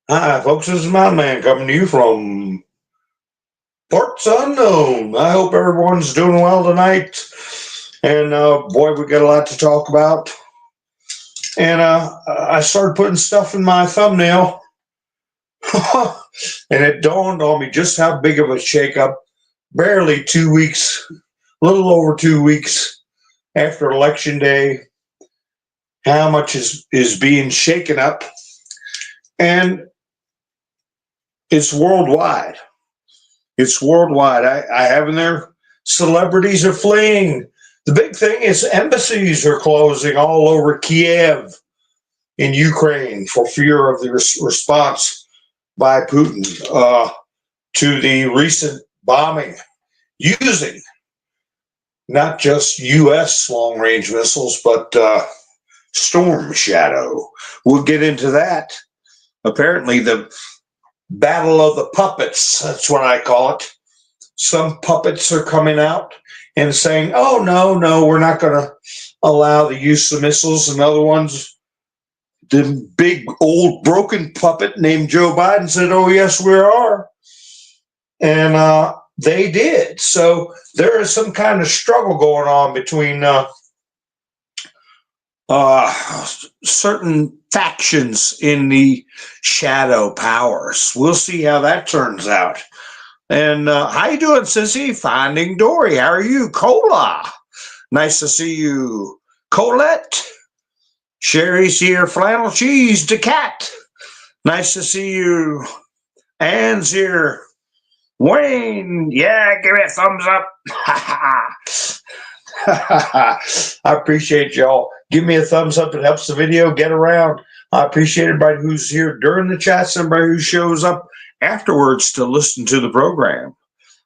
Hi, folks. This is Mountain Man coming to you from parts unknown. I hope everyone's doing well tonight. And boy, we got a lot to talk about. And I started putting stuff in my thumbnail, and it dawned on me just how big of a shakeup. Barely 2 weeks, a little over 2 weeks after Election Day, how much is being shaken up, and it's worldwide. It's worldwide. I have in there celebrities are fleeing. The big thing is embassies are closing all over Kiev in Ukraine for fear of the response by Putin to the recent bombing using not just U.S. long range missiles, but Storm Shadow. We'll get into that. Apparently, the Battle of the Puppets, that's what I call it. Some puppets are coming out and saying, oh, no, we're not going to allow the use of missiles. And other ones, the big old broken puppet named Joe Biden said, oh, yes, we are. And they did. So there is some kind of struggle going on between certain factions in the shadow powers. We'll see how that turns out. And how you doing, Sissy? Finding Dory. How are you? Cola. Nice to see you. Colette. Sherry's here. Flannel cheese. DeCat. Nice to see you. Anne's here. Wayne. Yeah, give me a thumbs up. I appreciate y'all. Give me a thumbs up. It helps the video get around. I appreciate everybody who's here during the chats, everybody who shows up afterwards to listen to the program.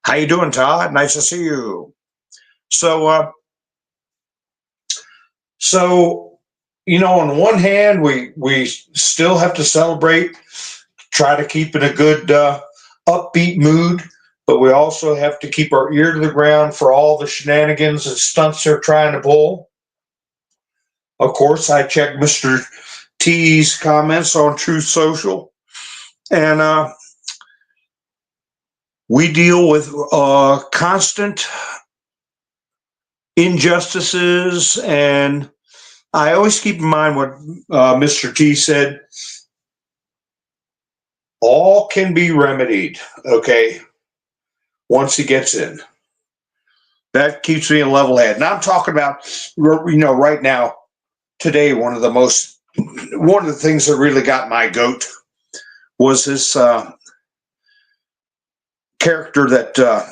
How you doing, Todd? Nice to see you. So on the one hand, we still have to celebrate, try to keep in a good upbeat mood, but we also have to keep our ear to the ground for all the shenanigans and stunts they're trying to pull. Of course, I checked Mr. T's comments on Truth Social, and we deal with constant injustices, and I always keep in mind what Mr. T said. All can be remedied, okay, once he gets in. That keeps me in level head. And I'm talking about, right now, today, one of the things that really got my goat was this character that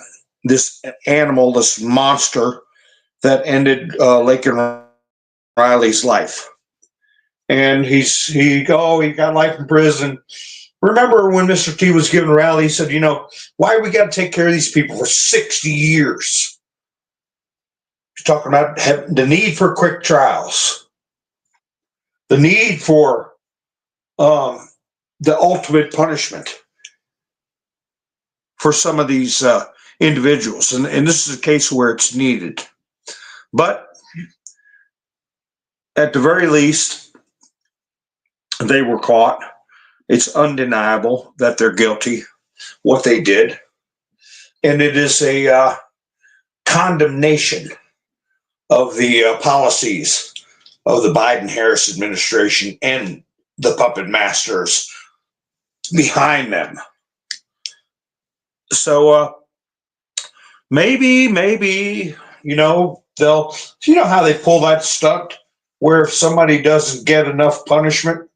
this animal, this monster that ended Laken Riley's life. And he got life in prison. Remember when Mr. T was giving a rally, he said, why we got to take care of these people for 60 years? He's talking about the need for quick trials, the need for the ultimate punishment for some of these individuals. And this is a case where it's needed. But at the very least, they were caught. It's undeniable that they're guilty, what they did. And it is a condemnation of the policies of the Biden-Harris administration and the puppet masters behind them. So maybe, they'll, how they pull that stunt where if somebody doesn't get enough punishment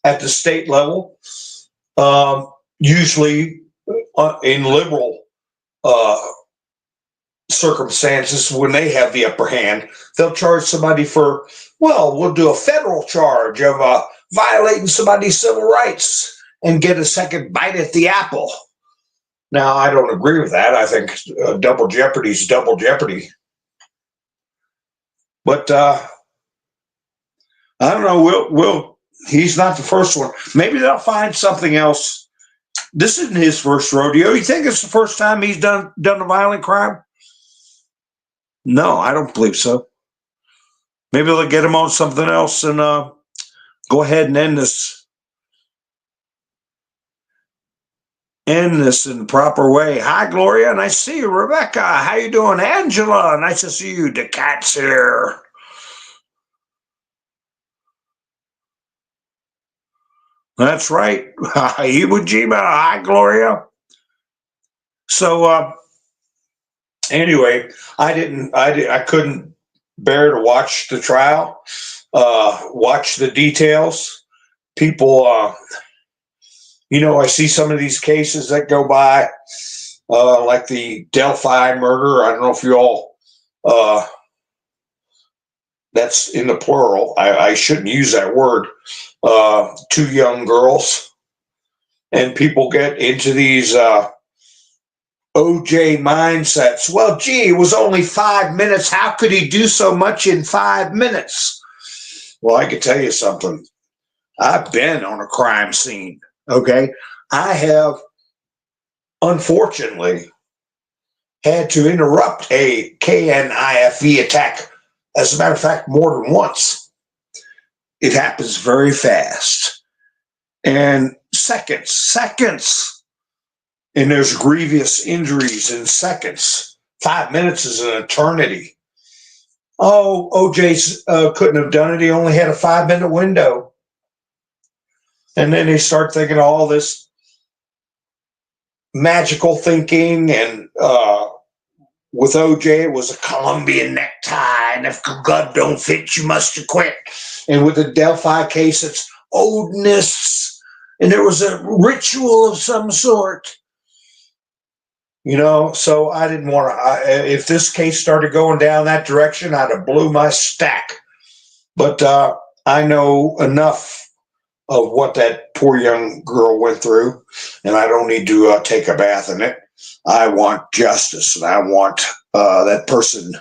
at the state level, usually in liberal circumstances, when they have the upper hand, they'll charge somebody for, we'll do a federal charge of violating somebody's civil rights and get a second bite at the apple. Now, I don't agree with that. I think double jeopardy is double jeopardy. But I don't know. He's not the first one. Maybe they'll find something else. This isn't his first rodeo. You think it's the first time he's done a violent crime? No, I don't believe so. Maybe they'll get him on something else and go ahead and end this end this in the proper way. Hi, Gloria. Nice to see you. Rebecca, how you doing? Angela, nice to see you. The cat's here. That's right. Iwo Jima. Hi, Gloria. So anyway, I couldn't bear to watch the trial, watch the details. People, I see some of these cases that go by, like the Delphi murder. I don't know if you all, that's in the plural. I shouldn't use that word. Two young girls, and people get into these OJ mindsets. Well, gee, it was only 5 minutes. How could he do so much in 5 minutes? Well, I could tell you something. I've been on a crime scene. Okay. I have, unfortunately, had to interrupt a KNIFE attack. As a matter of fact, more than once. It happens very fast. And seconds. And there's grievous injuries in seconds. 5 minutes is an eternity. Oh, OJ couldn't have done it. He only had a 5-minute window. And then they start thinking all this magical thinking. And with OJ, it was a Colombian necktie. And if God don't fit, you must acquit. And with the Delphi case, it's oldness. And there was a ritual of some sort. So I didn't want to, if this case started going down that direction, I'd have blew my stack. But I know enough of what that poor young girl went through, and I don't need to take a bath in it. I want justice, and I want that person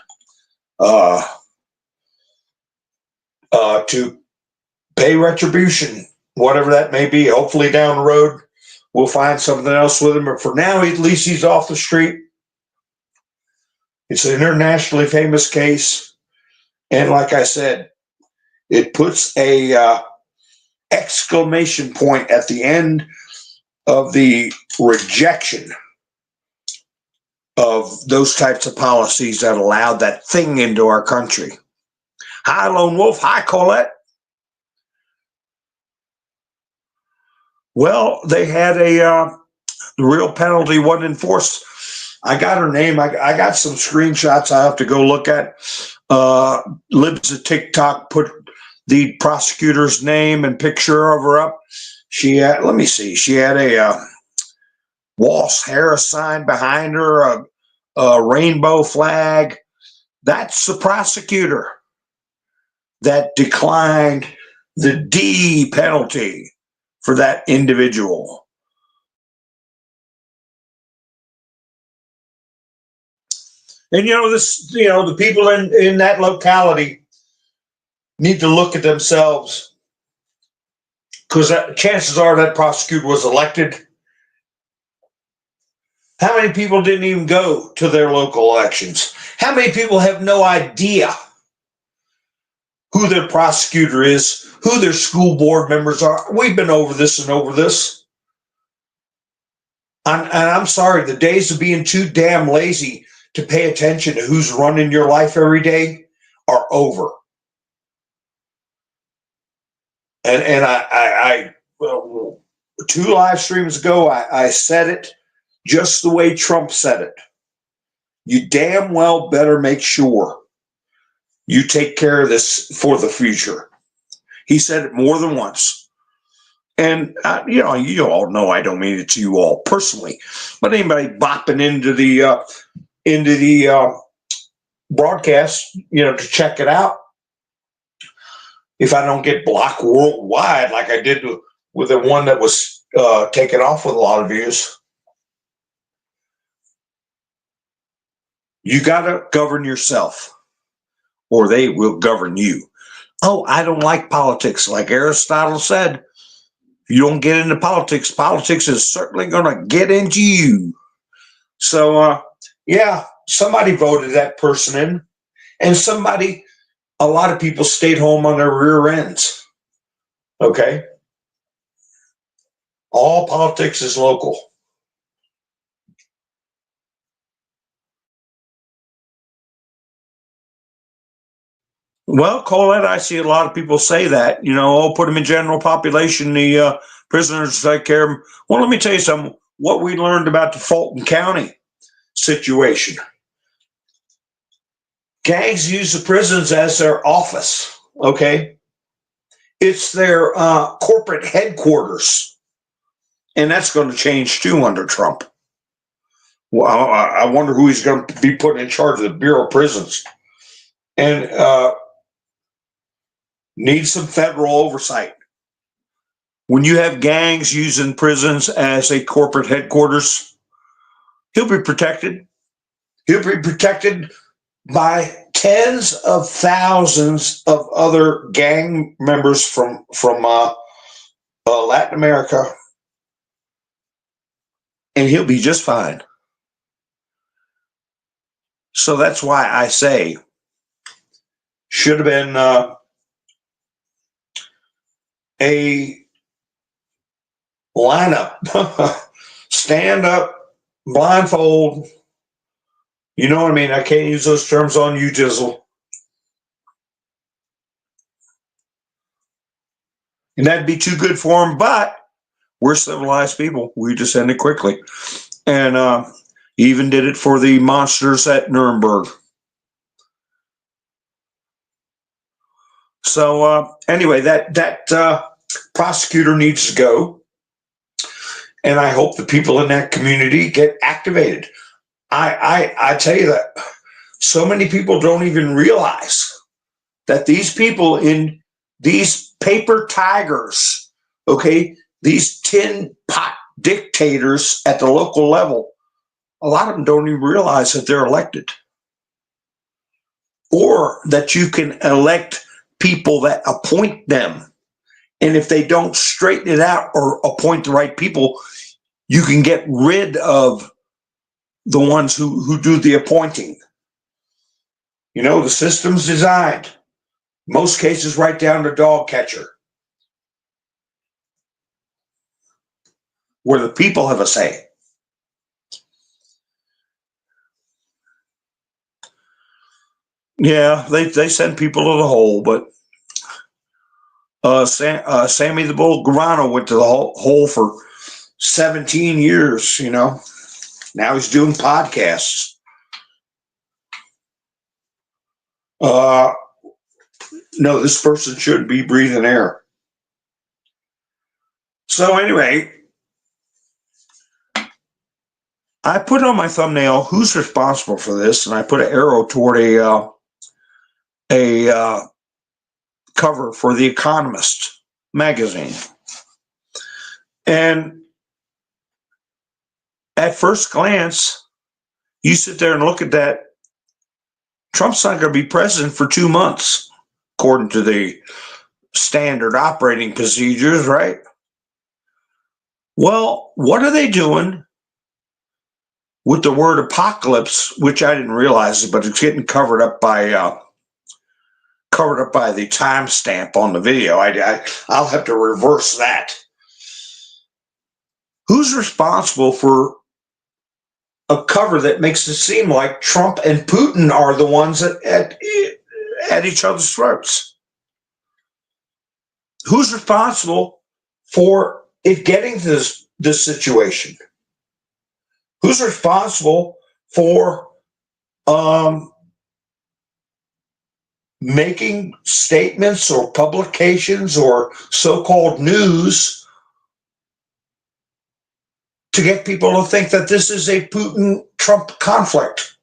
to pay retribution, whatever that may be. Hopefully down the road, we'll find something else with him. But for now, at least he's off the street. It's an internationally famous case. And like I said, it puts a exclamation point at the end of the rejection of those types of policies that allowed that thing into our country. Hi, Lone Wolf. Hi, Colette. Well, they had the real penalty wasn't enforced. I got her name. I got some screenshots I have to go look at. Libs of TikTok put the prosecutor's name and picture of her up. She had, let me see, she had a Walsh Harris sign behind her, a rainbow flag. That's the prosecutor that declined the D penalty for that individual. And the people in that locality need to look at themselves, because chances are that prosecutor was elected. How many people didn't even go to their local elections? How many people have no idea who their prosecutor is, who their school board members are? We've been over this and over this. And I'm sorry, the days of being too damn lazy to pay attention to who's running your life every day are over. And I 2 live streams ago, I said it just the way Trump said it. You damn well better make sure you take care of this for the future. He said it more than once. And, you all know I don't mean it to you all personally, but anybody bopping into the broadcast, to check it out. If I don't get blocked worldwide like I did with the one that was taken off with a lot of views, you got to govern yourself, or they will govern you. Oh, I don't like politics. Like Aristotle said, if you don't get into politics, politics is certainly going to get into you. So, somebody voted that person in, and a lot of people stayed home on their rear ends. Okay? All politics is local. Well, Colette, I see a lot of people say that, oh, put them in general population, the prisoners take care of them. Well, let me tell you something. What we learned about the Fulton County situation. Gangs use the prisons as their office, okay? It's their corporate headquarters. And that's going to change too under Trump. Well, I wonder who he's going to be putting in charge of the Bureau of Prisons. And needs some federal oversight. When you have gangs using prisons as a corporate headquarters, he'll be protected. He'll be protected by tens of thousands of other gang members from Latin America, and he'll be just fine. So that's why I say should have been a lineup, stand up, blindfold. You know what I mean? I can't use those terms on you, Jizzle. And that'd be too good for them, but we're civilized people. We just end it quickly. And even did it for the monsters at Nuremberg. So anyway, that prosecutor needs to go. And I hope the people in that community get activated. I tell you that so many people don't even realize that these people in these paper tigers, okay, these tin pot dictators at the local level, a lot of them don't even realize that they're elected. Or that you can elect people that appoint them. And if they don't straighten it out or appoint the right people, you can get rid of the ones who do the appointing. The system's designed, most cases right down to dog catcher, where the people have a say. Yeah, they send people to the hole, but Sammy the Bull Garano went to the hole for 17 years, Now he's doing podcasts. No, this person shouldn't be breathing air. So anyway, I put on my thumbnail who's responsible for this, and I put an arrow toward a cover for The Economist magazine. And at first glance, you sit there and look at that, Trump's not going to be president for 2 months, according to the standard operating procedures, right? Well, what are they doing with the word apocalypse, which I didn't realize, but it's getting covered up by the timestamp on the video. I'll have to reverse that. Who's responsible for a cover that makes it seem like Trump and Putin are the ones at each other's throats? Who's responsible for it getting to this situation? Who's responsible for making statements or publications or so-called news to get people to think that this is a Putin-Trump conflict?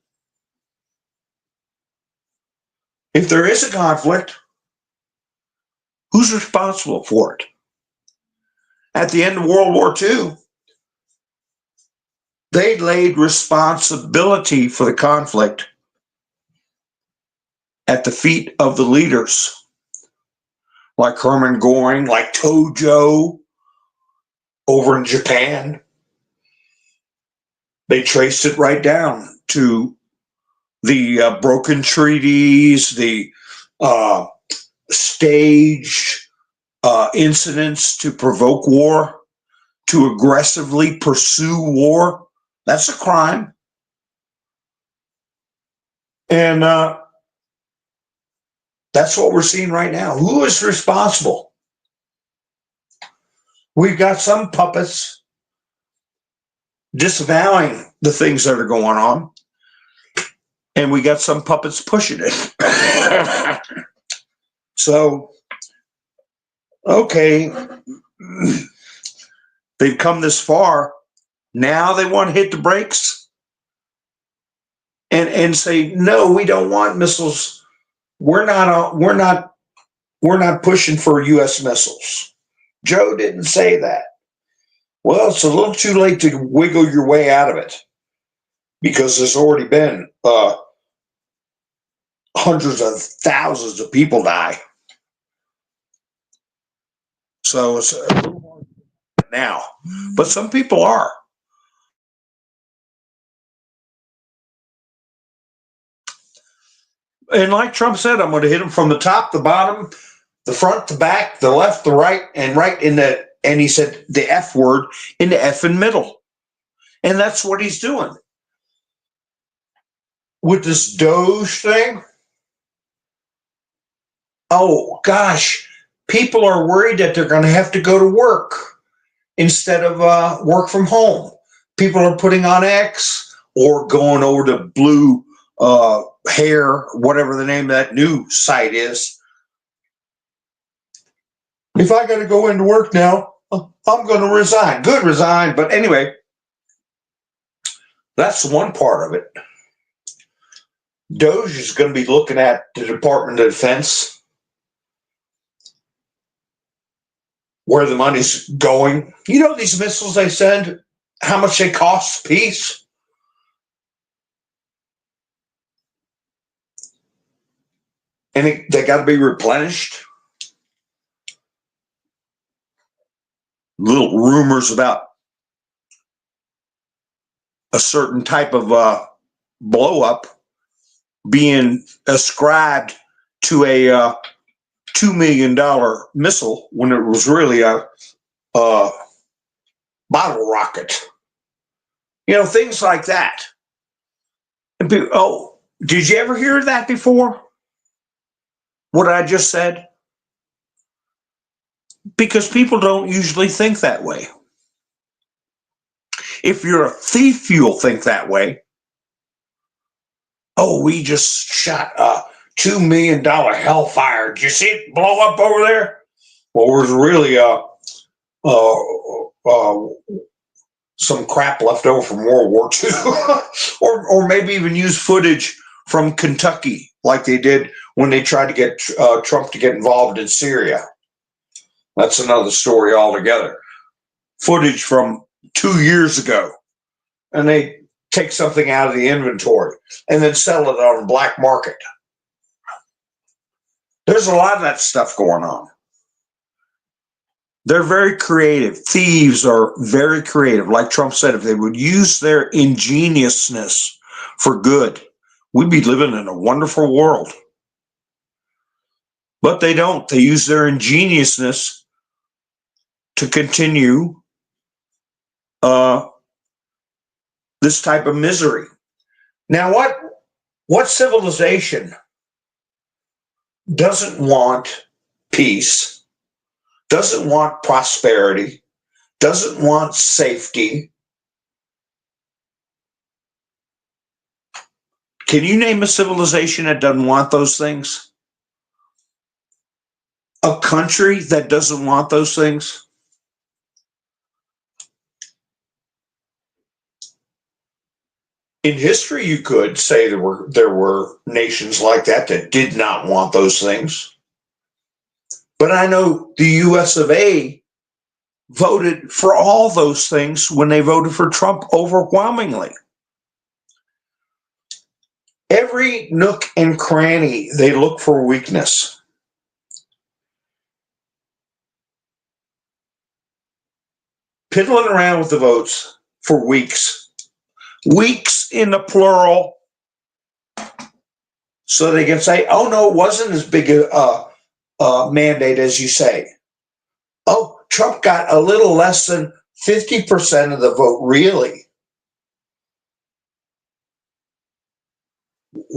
If there is a conflict, who's responsible for it? At the end of World War II, they laid responsibility for the conflict at the feet of the leaders, like Hermann Goring, like Tojo over in Japan. They traced it right down to the broken treaties, the staged incidents to provoke war, to aggressively pursue war. That's a crime. And That's what we're seeing right now. Who is responsible? We've got some puppets disavowing the things that are going on, and we got some puppets pushing it. So, okay, they've come this far. Now they want to hit the brakes and say, no, we don't want missiles. We're not pushing for U.S. missiles. Joe didn't say that. Well, it's a little too late to wiggle your way out of it, because there's already been hundreds of thousands of people die. So it's a little hard now, but some people are. And like Trump said, I'm going to hit them from the top, the bottom, the front, the back, the left, the right, and right in the, and he said the F word, in the effing middle. And that's what he's doing. With this DOGE thing, oh gosh, people are worried that they're going to have to go to work instead of work from home. People are putting on X or going over to Blue Hair, whatever the name of that new site is. If I got to go into work now, I'm going to resign. Good, resign. But anyway, that's one part of it. DOGE is going to be looking at the Department of Defense, where the money's going. You know, these missiles they send, how much they cost a piece? And they got to be replenished. Little rumors about a certain type of blow up being ascribed to a $2 million missile when it was really a bottle rocket. You know, things like that. And people, oh, did you ever hear that before? What I just said? Because people don't usually think that way. If you're a thief, you'll think that way. Oh, we just shot a $2 million Hellfire. Did you see it blow up over there? Well, it was really some crap left over from World War II. or maybe even use footage from Kentucky, like they did when they tried to get Trump to get involved in Syria. That's another story altogether. Footage from 2 years ago. And they take something out of the inventory and then sell it on the black market. There's a lot of that stuff going on. They're very creative. Thieves are very creative. Like Trump said, if they would use their ingeniousness for good, we'd be living in a wonderful world. But they don't. They use their ingeniousness to continue this type of misery. Now, what civilization doesn't want peace, doesn't want prosperity, doesn't want safety? Can you name a civilization that doesn't want those things? A country that doesn't want those things? In history, you could say there were nations like that did not want those things. But I know the US of A voted for all those things when they voted for Trump overwhelmingly. Every nook and cranny, they look for weakness. Piddling around with the votes for weeks. Weeks in the plural, so they can say, oh no, it wasn't as big a mandate as you say. Oh, Trump got a little less than 50% of the vote, really.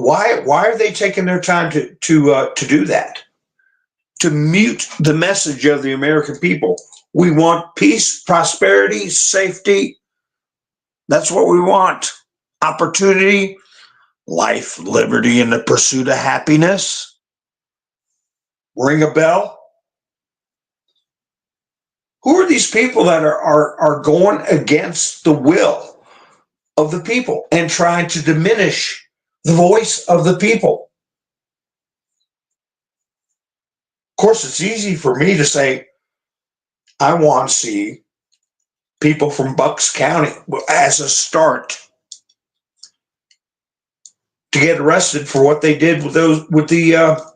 why are they taking their time to do that? To mute the message of the American people. We want peace, prosperity, safety. That's what we want. Opportunity, life, liberty, and the pursuit of happiness. Ring a bell. Who are these people that are going against the will of the people and trying to diminish the voice of the people? Of course, it's easy for me to say, I want to see people from Bucks County as a start to get arrested for what they did with the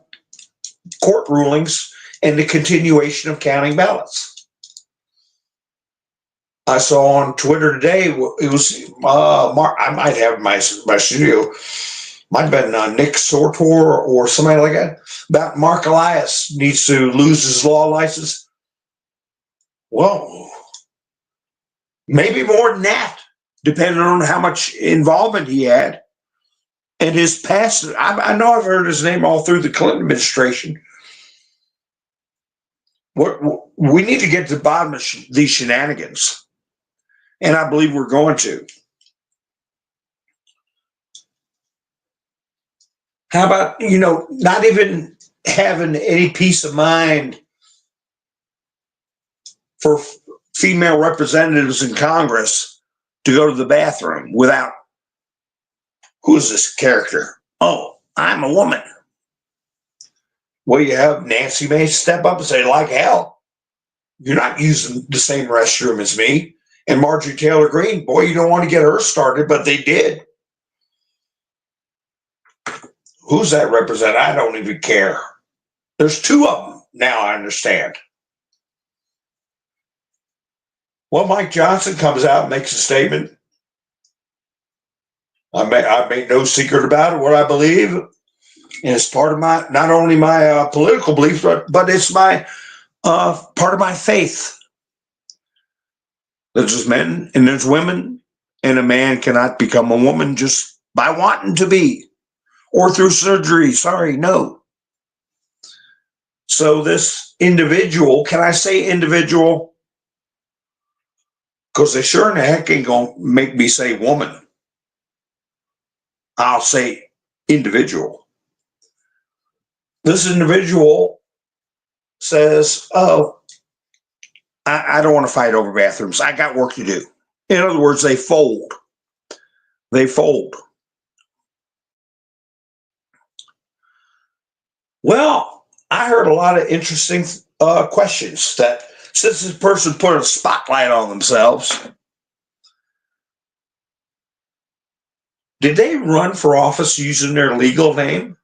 court rulings and the continuation of counting ballots. I saw on Twitter today, it was Mark, I might have my studio, might have been Nick Sortor or somebody like that, about Mark Elias needs to lose his law license. Well, maybe more than that, depending on how much involvement he had. And his past, I know I've heard his name all through the Clinton administration. We need to get to the bottom of these shenanigans. And I believe we're going to. How about, not even having any peace of mind for female representatives in Congress to go to the bathroom without, who's this character? Oh, I'm a woman. Well, you have Nancy May step up and say, like hell, you're not using the same restroom as me. And Marjorie Taylor Greene, boy, you don't want to get her started, but they did. Who's that represent? I don't even care. There's two of them now, I understand. Well, Mike Johnson comes out and makes a statement. I made no secret about it, what I believe. And it's part of my, not only my political beliefs, but it's my part of my faith. There's men and there's women, and a man cannot become a woman just by wanting to be, or through surgery. Sorry, no. So this individual, can I say individual? Because they sure in the heck ain't gonna make me say woman. I'll say individual. This individual says, oh, I don't want to fight over bathrooms. I got work to do. In other words, they fold. They fold. Well, I heard a lot of interesting questions that since this person put a spotlight on themselves, did they run for office using their legal name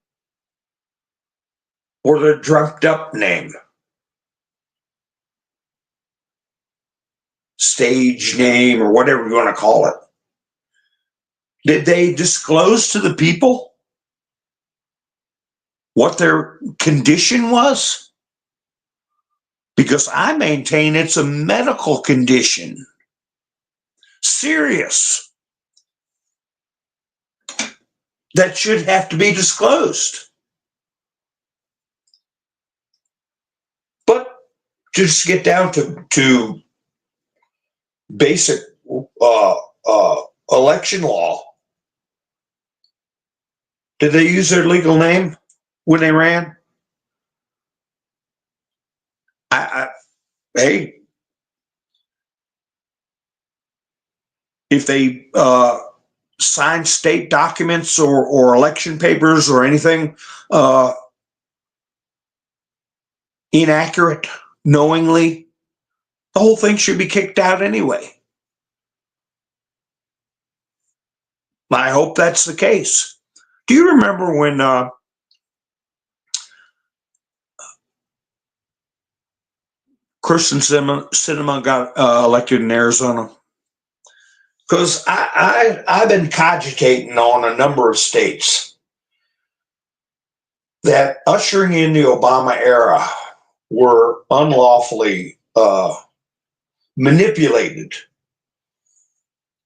or their drugged up name? Stage name or whatever you want to call it. Did they disclose to the people what their condition was? Because I maintain it's a medical condition. Serious. That should have to be disclosed. But just get down to basic election law. Did they use their legal name when they ran? Hey, if they sign state documents or election papers or anything inaccurate, knowingly, the whole thing should be kicked out anyway. I hope that's the case. Do you remember when Kristen Sinema got elected in Arizona? Because I've been cogitating on a number of states that ushering in the Obama era were unlawfully manipulated,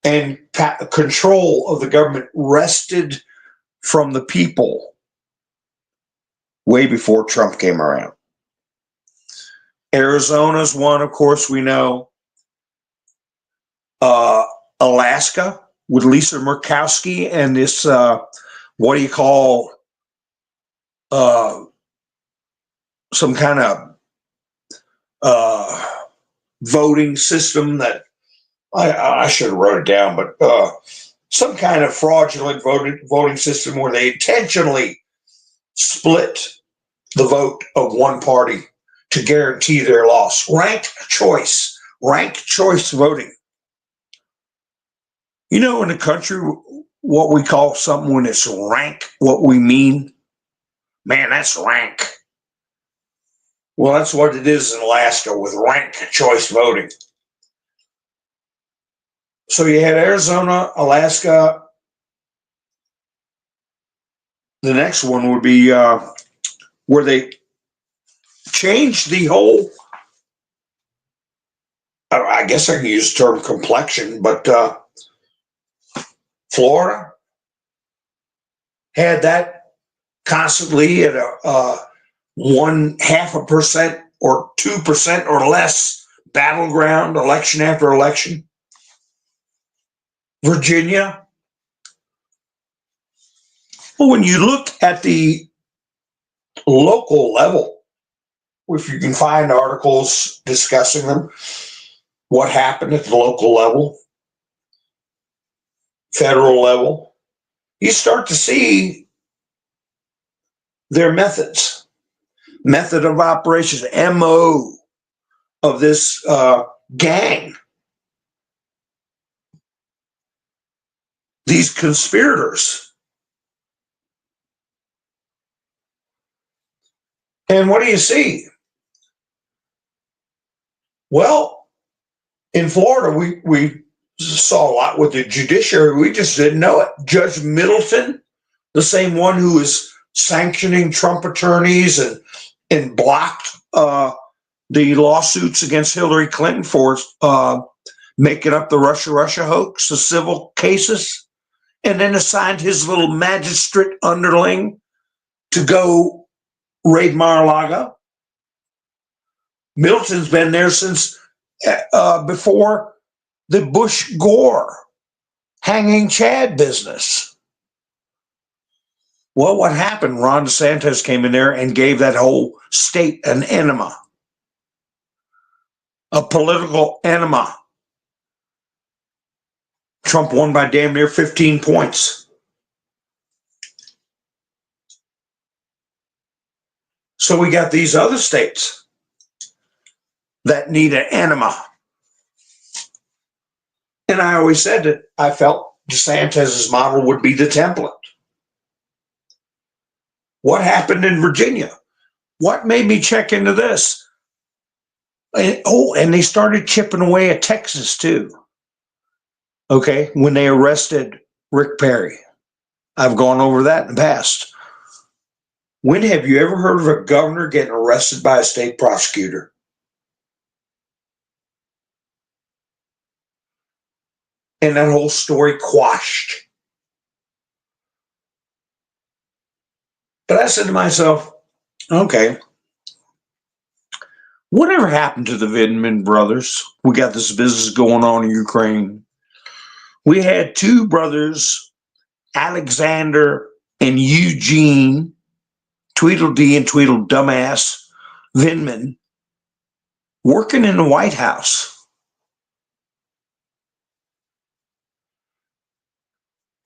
and control of the government rested from the people way before Trump came around. Arizona's one, of course, we know. Alaska with Lisa Murkowski and this, what do you call, some kind of voting system that I should have wrote it down, but some kind of fraudulent voting system where they intentionally split the vote of one party to guarantee their loss. Ranked choice voting. You know, in the country, what we call something when it's rank, what we mean, man, that's rank. Well, that's what it is in Alaska with ranked choice voting. So you had Arizona, Alaska. The next one would be where they changed the whole, I guess I can use the term complexion, but Florida had that constantly at a 0.5% or 2% or less battleground election after election. Virginia. Well, when you look at the local level, if you can find articles discussing them, what happened at the local level, federal level, you start to see their methods, method of operations, MO of this gang. These conspirators. And what do you see? Well, in Florida, we saw a lot with the judiciary. We just didn't know it. Judge Middleton, the same one who was sanctioning Trump attorneys and blocked the lawsuits against Hillary Clinton for making up the Russia hoax, the civil cases, and then assigned his little magistrate underling to go raid Mar-a-Lago. Middleton's been there since before the Bush-Gore hanging Chad business. Well, what happened? Ron DeSantis came in there and gave that whole state an enema, a political enema. Trump won by damn near 15 points. So we got these other states that need an enema. And I always said that I felt DeSantis' model would be the template. What happened in Virginia? What made me check into this? And they started chipping away at Texas too. Okay, when they arrested Rick Perry. I've gone over that in the past. When have you ever heard of a governor getting arrested by a state prosecutor? And that whole story quashed. But I said to myself, okay, whatever happened to the Vindman brothers? We got this business going on in Ukraine. We had two brothers, Alexander and Eugene, Tweedledee and Tweedledumbass Vindman, working in the White House.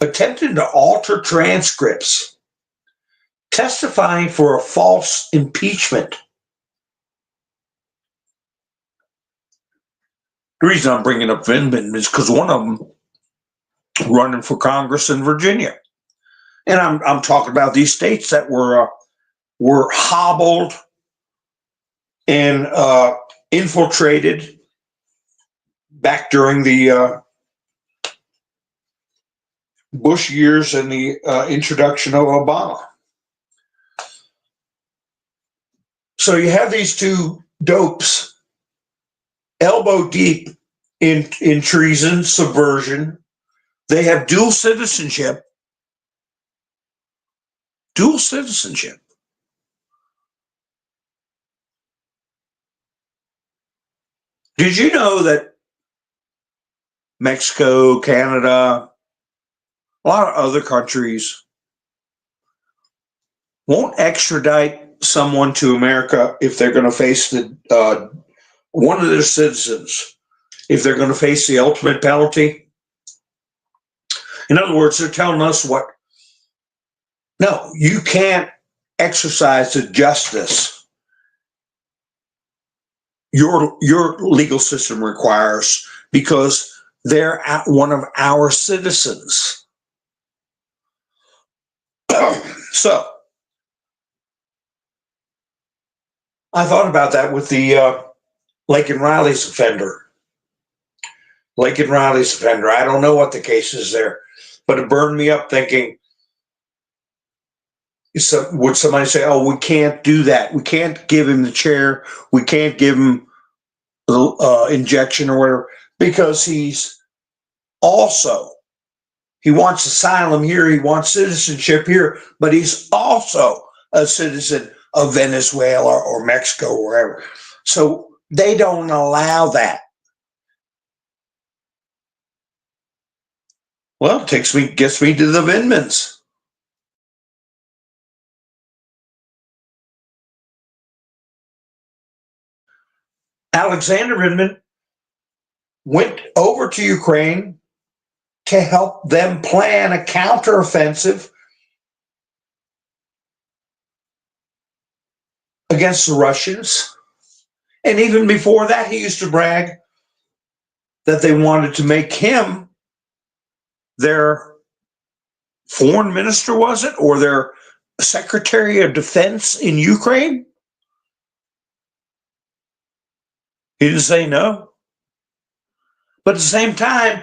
Attempting to alter transcripts, testifying for a false impeachment. The reason I'm bringing up Vindman is because one of them running for Congress in Virginia. And I'm talking about these states that were hobbled and infiltrated back during the Bush years and the introduction of Obama. So you have these two dopes elbow deep in treason, subversion. They have dual citizenship. dual citizenship. Did you know that Mexico, Canada, a lot of other countries won't extradite someone to America if they're going to face one of their citizens, if they're going to face the ultimate penalty? In other words, they're telling us no, you can't exercise the justice your legal system requires because they're one of our citizens. So I thought about that with the Lake and Riley's offender. Lake and Riley's offender. I don't know what the case is there, but it burned me up thinking, would somebody say, oh, we can't do that. We can't give him the chair. We can't give him the injection or whatever, because he wants asylum here. He wants citizenship here, but he's also a citizen of Venezuela or Mexico or wherever. So they don't allow that. Well, gets me to the Vindmans. Alexander Vindman went over to Ukraine to help them plan a counteroffensive against the Russians. And even before that, he used to brag that they wanted to make him their foreign minister, was it? Or their secretary of defense in Ukraine? He didn't say no. But at the same time,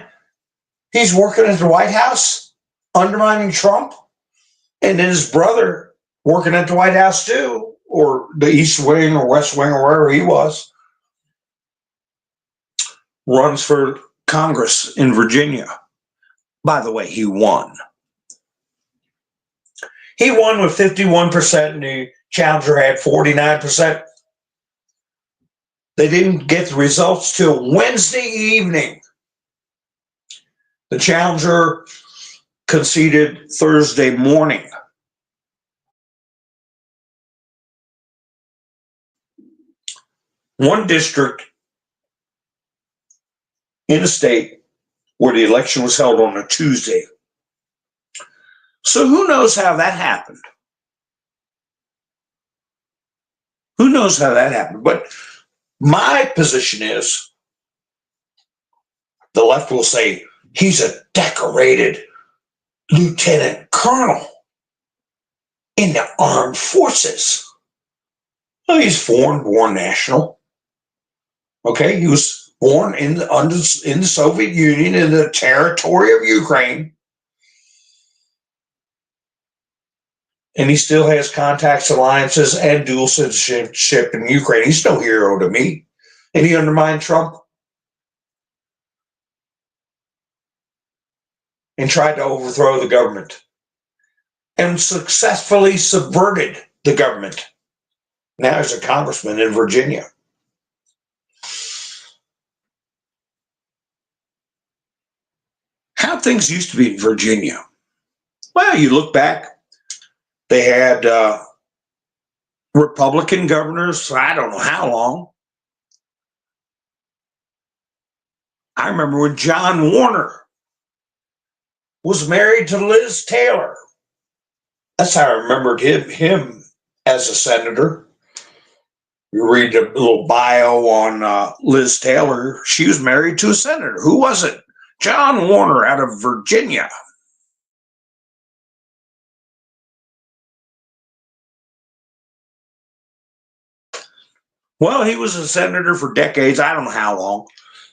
he's working at the White House, undermining Trump, and then his brother working at the White House too, or the East Wing or West Wing or wherever he was, runs for Congress in Virginia. By the way, he won. He won with 51%, and the challenger had 49%. They didn't get the results till Wednesday evening. The challenger conceded Thursday morning. One district in a state where the election was held on a Tuesday. So who knows how that happened? Who knows how that happened? But my position is, the left will say, he's a decorated lieutenant colonel in the armed forces. Well, he's foreign-born national. Okay, he was born in the Soviet Union, in the territory of Ukraine. And he still has contacts, alliances, and dual citizenship in Ukraine. He's no hero to me. And he undermined Trump and tried to overthrow the government and successfully subverted the government. Now he's a congressman in Virginia. How things used to be in Virginia. Well, you look back, they had Republican governors for I don't know how long. I remember when John Warner was married to Liz Taylor. That's how I remembered him as a senator. You read a little bio on Liz Taylor. She was married to a senator. Who was it? John Warner out of Virginia. Well, he was a senator for decades. I don't know how long.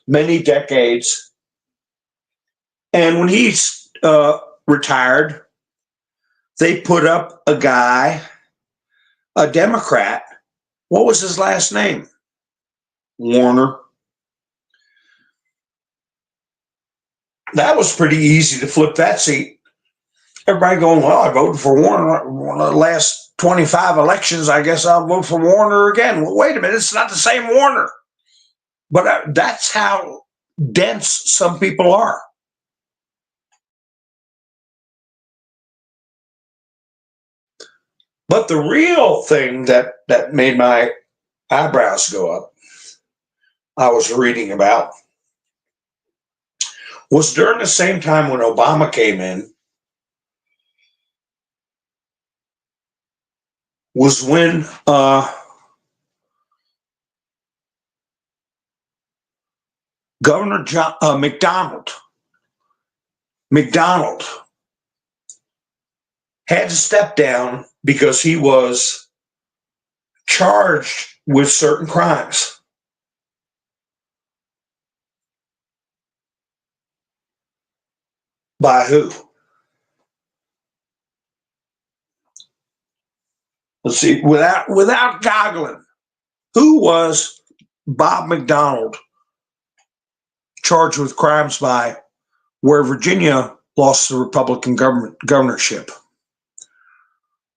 Many decades. And when he retired, they put up a guy, a Democrat. What was his last name? Warner. That was pretty easy to flip that seat. Everybody going, well, I voted for Warner one of the last 25 elections. I guess I'll vote for Warner again. Well, wait a minute, it's not the same Warner. But that's how dense some people are. But the real thing that made my eyebrows go up, I was reading about, was during the same time when Obama came in, was when Governor McDonald had to step down because he was charged with certain crimes. By who? Let's see, without goggling, who was Bob McDonald charged with crimes by where Virginia lost the Republican governorship?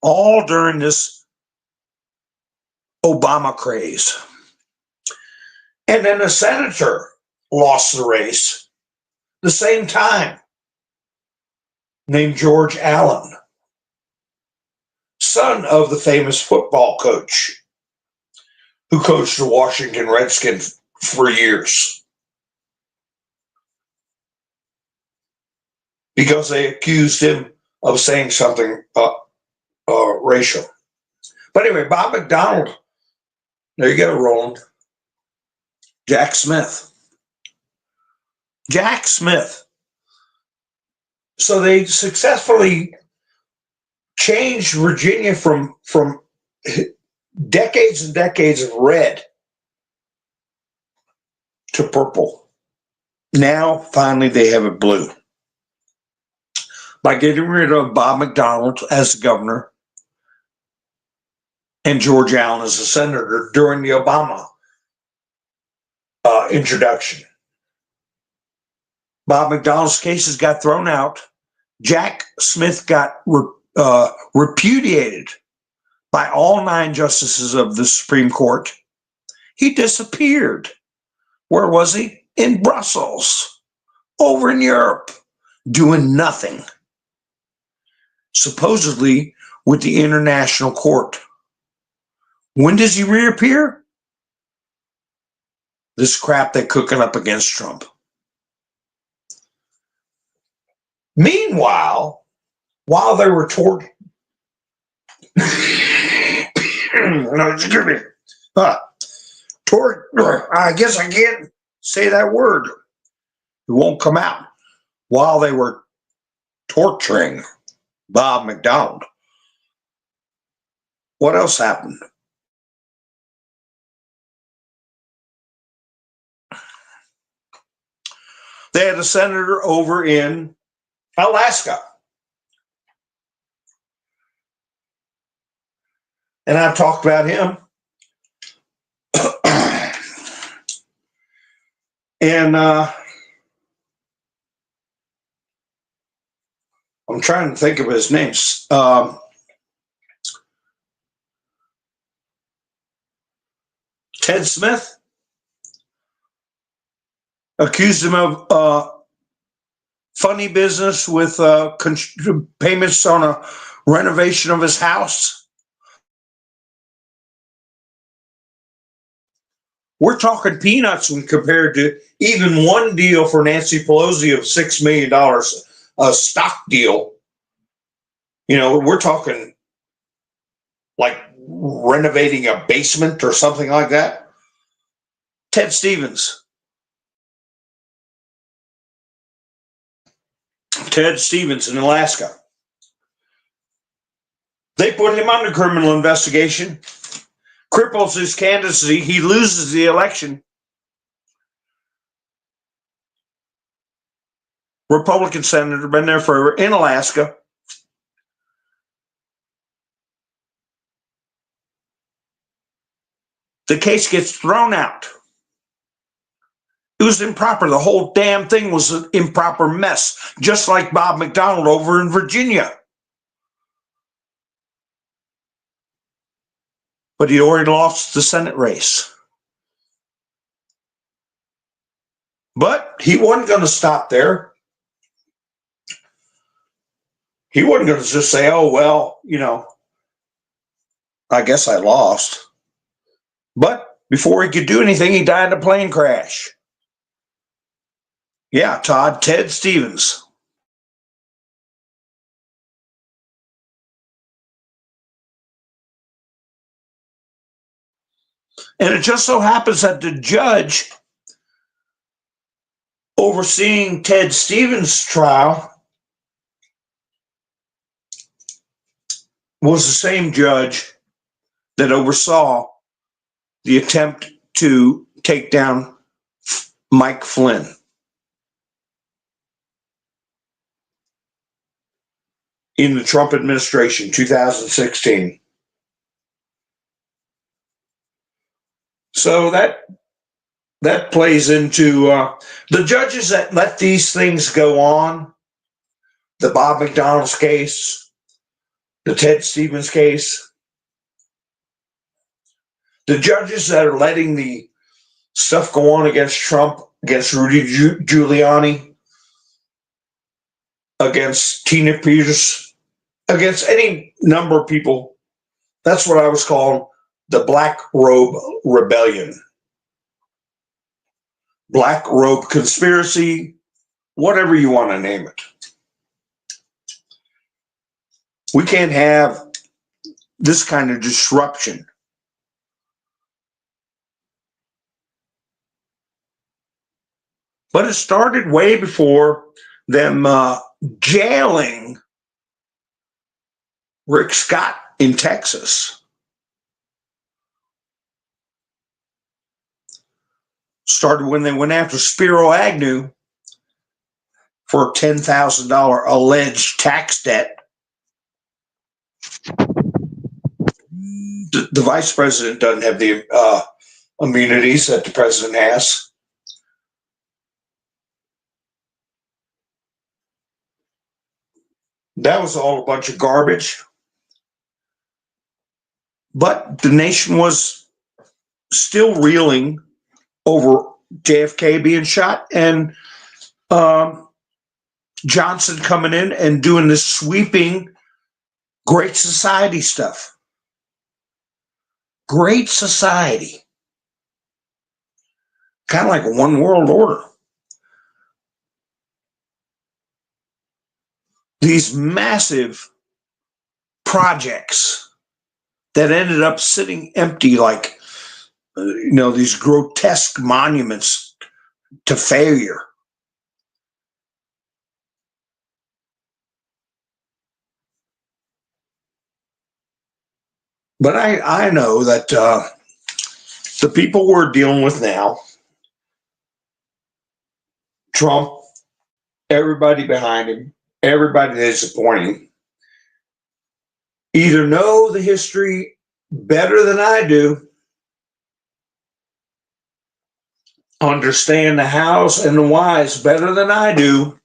All during this Obama craze. And then a senator lost the race the same time, named George Allen, son of the famous football coach who coached the Washington Redskins for years, because they accused him of saying something racial. But anyway, Bob McDonald, there you go, Roland. Jack Smith. So they successfully changed Virginia from decades and decades of red to purple. Now, finally, they have it blue. By getting rid of Bob McDonald as the governor and George Allen as a senator during the Obama introduction. Bob McDonald's cases got thrown out. Jack Smith got repudiated by all 9 justices of the Supreme Court. He disappeared. Where was he? In Brussels, over in Europe, doing nothing. Supposedly with the International Court. When does he reappear? This crap they're cooking up against Trump. Meanwhile, while they were I guess I can't say that word. It won't come out. While they were torturing Bob McDonald, what else happened? They had a senator over in Alaska. And I've talked about him. And I'm trying to think of his names. Ted Smith accused him of funny business with payments on a renovation of his house. We're talking peanuts when compared to even one deal for Nancy Pelosi of $6 million, a stock deal. You know, we're talking like renovating a basement or something like that. Ted Stevens in Alaska. They put him under criminal investigation, cripples his candidacy, he loses the election. Republican senator, been there forever, in Alaska. The case gets thrown out. It was improper. The whole damn thing was an improper mess, just like Bob McDonald over in Virginia. but he already lost the Senate race. But he wasn't going to stop there. He wasn't going to just say, oh, well, I guess I lost. But before he could do anything, he died in a plane crash. Yeah, Ted Stevens. And it just so happens that the judge overseeing Ted Stevens' trial was the same judge that oversaw the attempt to take down Mike Flynn. In the Trump administration, 2016. So that plays into the judges that let these things go on, the Bob McDonald's case, the Ted Stevens case, the judges that are letting the stuff go on against Trump, against Rudy Giuliani, against Tina Peters, against any number of people. That's what I was calling the Black Robe Rebellion. Black Robe Conspiracy, whatever you want to name it. We can't have this kind of disruption. But it started way before them jailing Rick Scott in Texas. Started when they went after Spiro Agnew for a $10,000 alleged tax debt. The vice president doesn't have the immunities that the president has. That was all a bunch of garbage. But the nation was still reeling over JFK being shot and Johnson coming in and doing this sweeping Great Society stuff. Great Society. Kind of like a one world order. These massive projects that ended up sitting empty, like, these grotesque monuments to failure. But I know that the people we're dealing with now, Trump, everybody behind him, everybody that's supporting him, either know the history better than I do, understand the hows and the whys better than I do,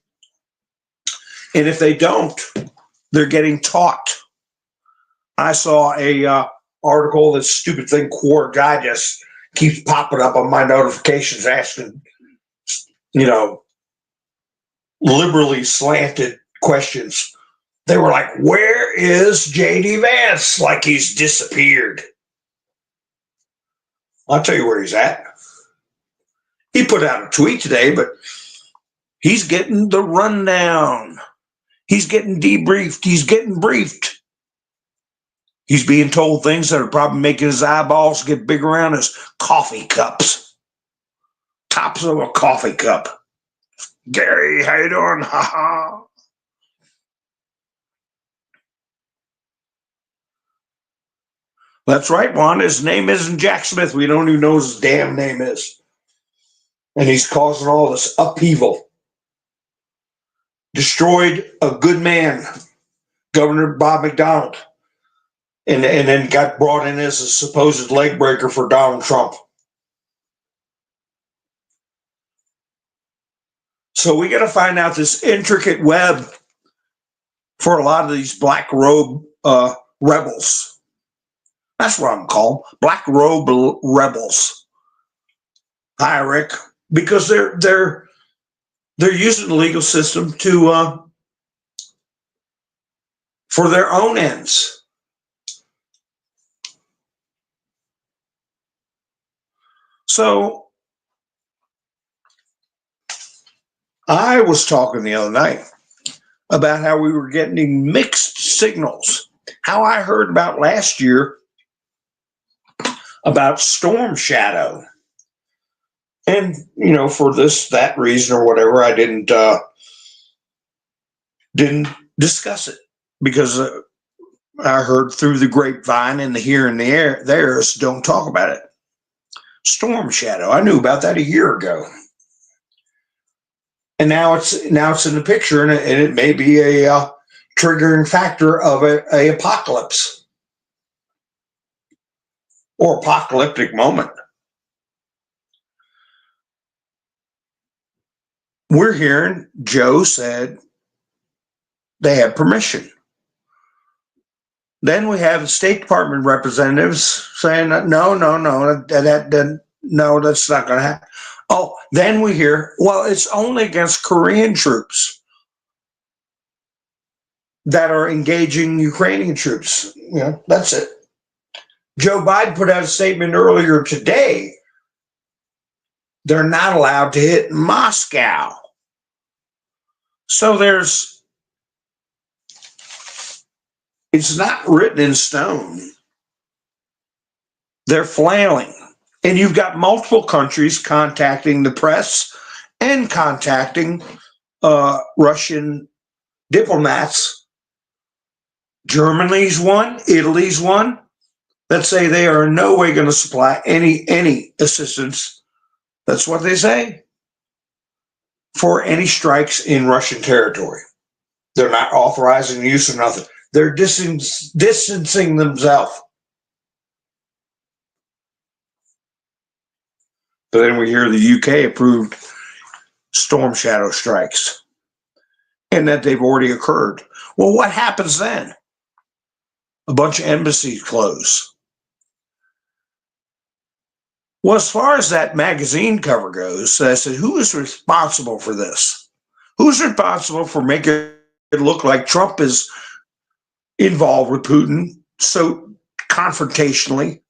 and if they don't, they're getting taught. I saw a article, this stupid thing, Quar Digest, keeps popping up on my notifications asking, liberally slanted questions. They were like, where is J.D. Vance? Like he's disappeared. I'll tell you where he's at. He put out a tweet today, but he's getting the rundown. He's getting debriefed. He's getting briefed. He's being told things that are probably making his eyeballs get big around his coffee cups. Tops of a coffee cup. Gary, how you doing? Ha ha. That's right, Juan. His name isn't Jack Smith. We don't even know what his damn name is. And he's causing all this upheaval. Destroyed a good man, Governor Bob McDonald. And then got brought in as a supposed leg breaker for Donald Trump. So we got to find out this intricate web for a lot of these black robe rebels. That's what I'm calling black robe rebels. Hi, Rick, because they're using the legal system to for their own ends. So I was talking the other night about how we were getting mixed signals. How I heard about last year about storm shadow. And, for that reason or whatever, I didn't discuss it because I heard through the grapevine and the here and the there's don't talk about it. Storm shadow. I knew about that a year ago. And now it's in the picture, and it may be a triggering factor of a apocalypse or apocalyptic moment. We're hearing Joe said they have permission. Then we have State Department representatives saying that no, that's not going to happen. Oh, then we hear, well, it's only against Korean troops that are engaging Ukrainian troops. That's it. Joe Biden put out a statement earlier today. They're not allowed to hit Moscow. So it's not written in stone. They're flailing. And you've got multiple countries contacting the press and contacting Russian diplomats. Germany's one, Italy's one, that say they are in no way going to supply any assistance. That's what they say. For any strikes in Russian territory. They're not authorizing the use of nothing. They're distancing themselves. But then we hear the UK approved storm shadow strikes and that they've already occurred. Well, what happens then? A bunch of embassies close. Well, as far as that magazine cover goes, I said, who is responsible for this? Who's responsible for making it look like Trump is involved with Putin so confrontationally?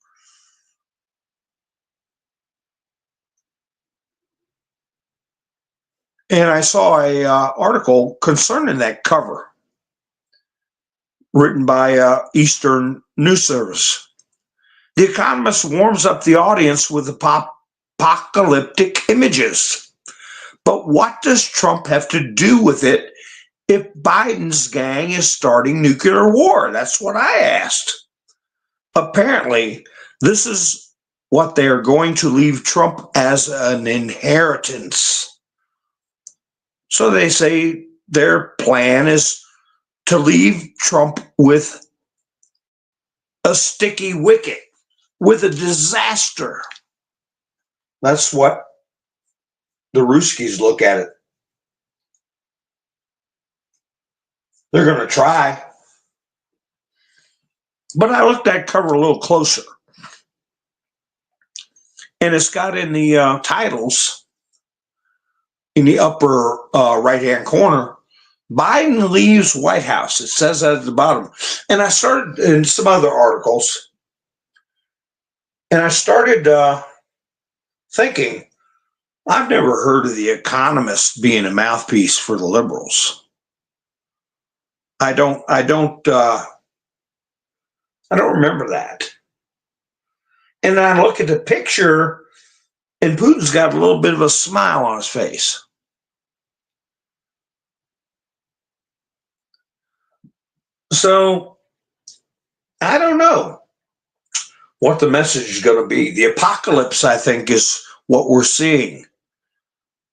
And I saw a article concerning that cover written by Eastern News Service. The Economist warms up the audience with apocalyptic images. But what does Trump have to do with it if Biden's gang is starting nuclear war? That's what I asked. Apparently, this is what they are going to leave Trump as an inheritance. So they say their plan is to leave Trump with a sticky wicket, with a disaster. That's what the Ruskies look at it. They're going to try. But I looked at cover a little closer. And it's got in the titles, in the upper right-hand corner, Biden leaves White House. It says that at the bottom. And I started in some other articles, and I started thinking, I've never heard of the Economist being a mouthpiece for the liberals. I don't remember that. And I look at the picture, and Putin's got a little bit of a smile on his face. So I don't know what the message is going to be. The apocalypse, I think, is what we're seeing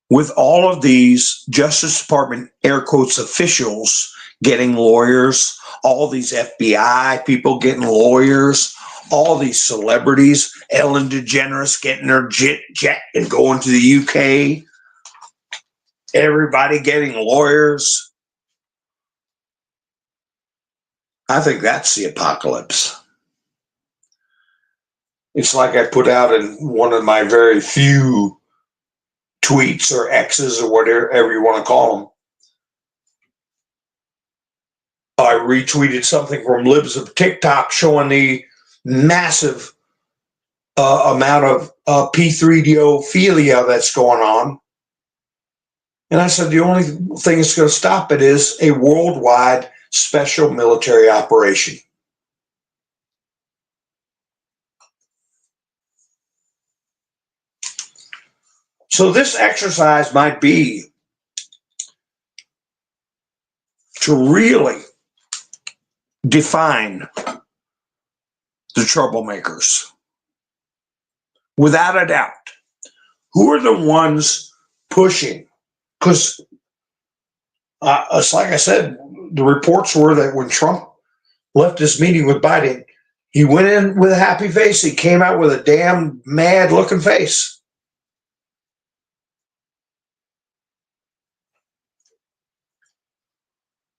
with all of these Justice Department, air quotes, officials getting lawyers, all these FBI people getting lawyers, all these celebrities, Ellen DeGeneres getting her jet and going to the UK, everybody getting lawyers. I think that's the apocalypse. It's like I put out in one of my very few tweets or X's or whatever you want to call them. I retweeted something from Libs of TikTok showing the massive amount of P3DO that's going on. And I said, the only thing that's going to stop it is a worldwide special military operation. So this exercise might be to really define the troublemakers. Without a doubt, who are the ones pushing? Because it's like I said, the reports were that when Trump left his meeting with Biden, he went in with a happy face. He came out with a damn mad looking face.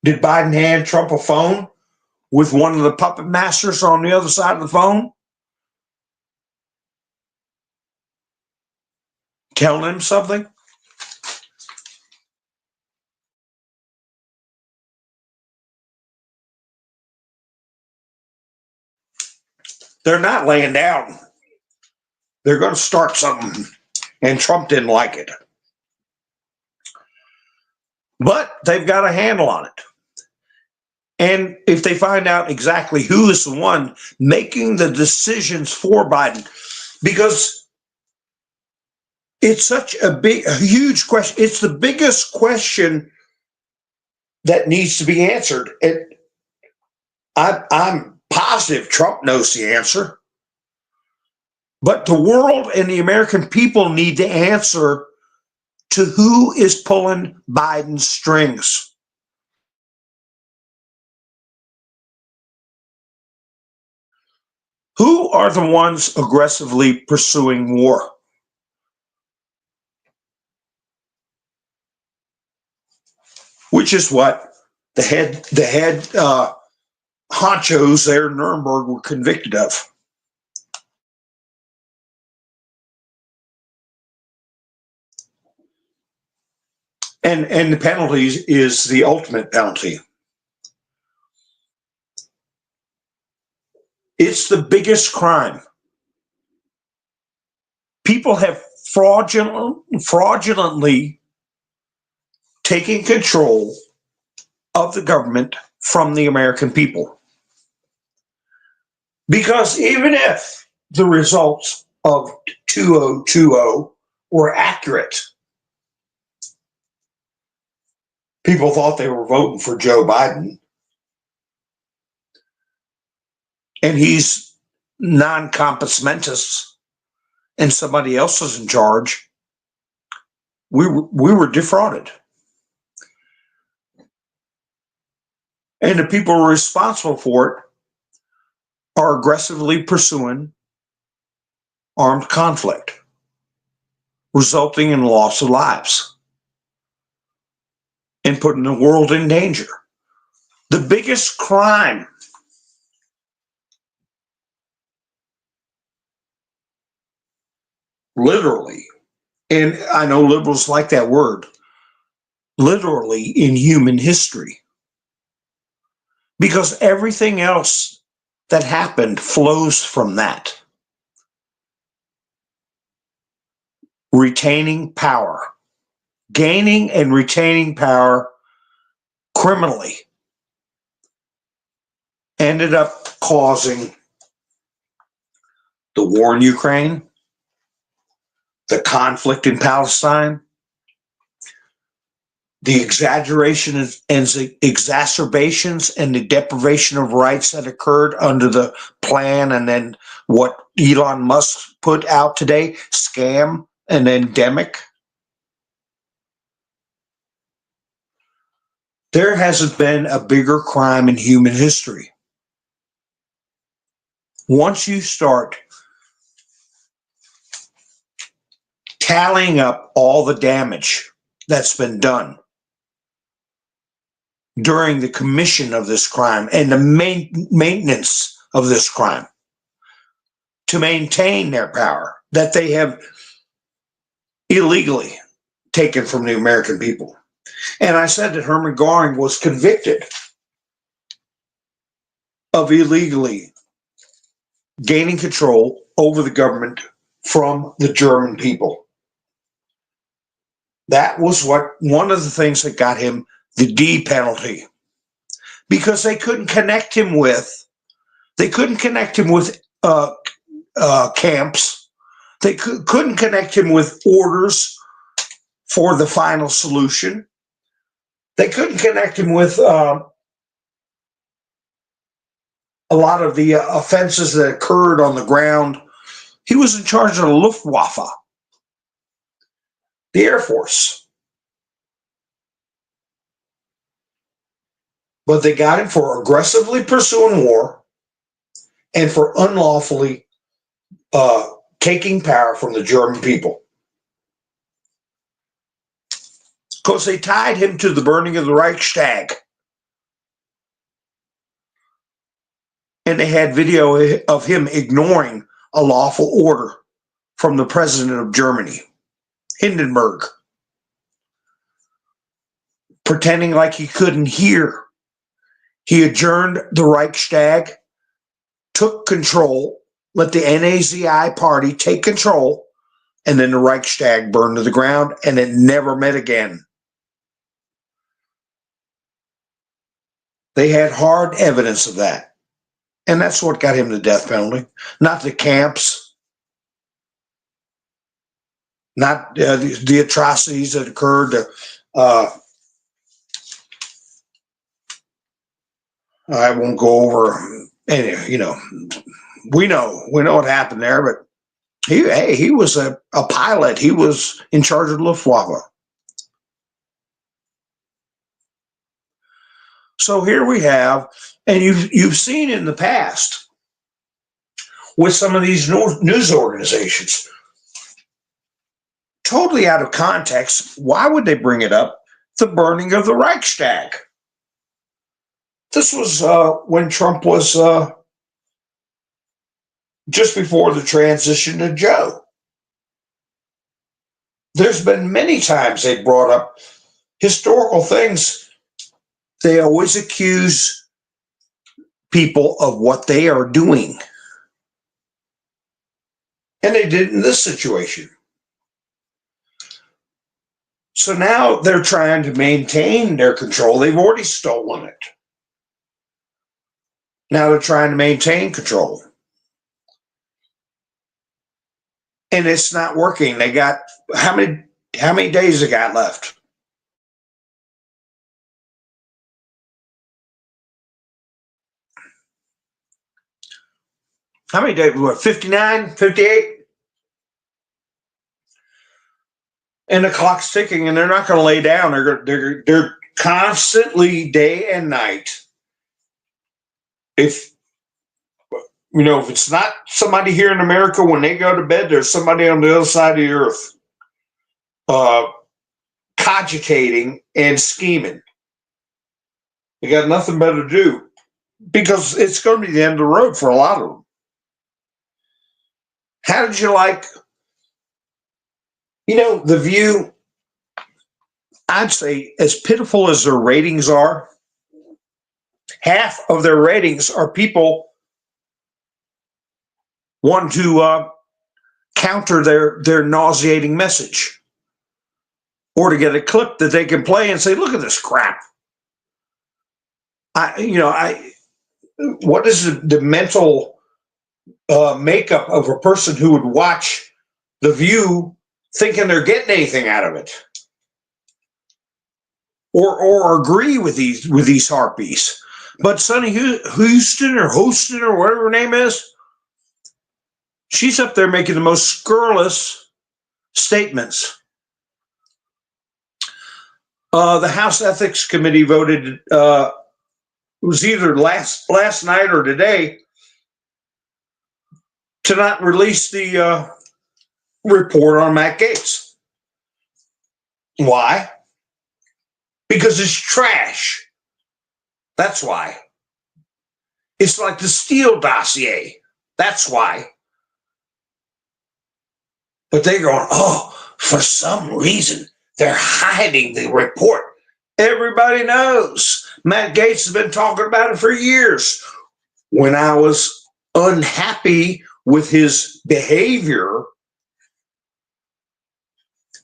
Did Biden hand Trump a phone with one of the puppet masters on the other side of the phone, telling him something? They're not laying down. They're going to start something, and Trump didn't like it. But they've got a handle on it. And if they find out exactly who is the one making the decisions for Biden, because it's such a huge question. It's the biggest question that needs to be answered. And I'm positive Trump knows the answer. But the world and the American people need to answer to who is pulling Biden's strings. Who are the ones aggressively pursuing war? Which is what the head honchos there in Nuremberg were convicted of. And the penalty is the ultimate penalty. It's the biggest crime. People have fraudulently taken control of the government from the American people. Because even if the results of 2020 were accurate, people thought they were voting for Joe Biden. And he's non-compos mentis, and somebody else is in charge. We were defrauded. And the people responsible for it are aggressively pursuing armed conflict, resulting in loss of lives and putting the world in danger. The biggest crime literally, and I know liberals like that word, literally in human history. Because everything else that happened flows from that. Retaining power, gaining and retaining power criminally ended up causing the war in Ukraine, the conflict in Palestine, the exaggeration and exacerbations and the deprivation of rights that occurred under the plan, and then what Elon Musk put out today, scam and endemic. There hasn't been a bigger crime in human history. Once you start tallying up all the damage that's been done during the commission of this crime and the maintenance of this crime, to maintain their power that they have illegally taken from the American people. And I said that Hermann Göring was convicted of illegally gaining control over the government from the German people. That was one of the things that got him the D penalty, because they couldn't connect him with camps. They couldn't connect him with orders for the final solution. They couldn't connect him with a lot of the offenses that occurred on the ground. He was in charge of the Luftwaffe, the Air Force. But they got him for aggressively pursuing war and for unlawfully taking power from the German people. Because they tied him to the burning of the Reichstag. And they had video of him ignoring a lawful order from the president of Germany, Hindenburg, pretending like he couldn't hear. He adjourned the Reichstag, took control, let the Nazi party take control, and then the Reichstag burned to the ground, and it never met again. They had hard evidence of that. And that's what got him the death penalty, not the camps, not the atrocities that occurred. I won't go over any, we know what happened there, but he was a pilot. He was in charge of the Luftwaffe. So here we have, and you've seen in the past with some of these news organizations, totally out of context. Why would they bring it up? The burning of the Reichstag. This was when Trump was just before the transition to Joe. There's been many times they brought up historical things. They always accuse people of what they are doing. And they did in this situation. So now they're trying to maintain their control. They've already stolen it. Now they're trying to maintain control. And it's not working. They got how many days they got left? How many days? What, 59, 58? And the clock's ticking, and they're not going to lay down. They're constantly, day and night. If it's not somebody here in America, when they go to bed, there's somebody on the other side of the earth cogitating and scheming. They got nothing better to do, because it's going to be the end of the road for a lot of them. How did you like, The View? I'd say, as pitiful as their ratings are, half of their ratings are people wanting to counter their nauseating message, or to get a clip that they can play and say, "Look at this crap." What is the mental makeup of a person who would watch The View thinking they're getting anything out of it, or agree with these harpies? But Sonny Houston or whatever her name is, she's up there making the most scurrilous statements. The House Ethics Committee voted, it was either last night or today, to not release the report on Matt Gaetz. Why? Because it's trash. That's why. It's like the Steele dossier. That's why. But they're going, oh, for some reason, they're hiding the report. Everybody knows. Matt Gaetz has been talking about it for years. When I was unhappy with his behavior,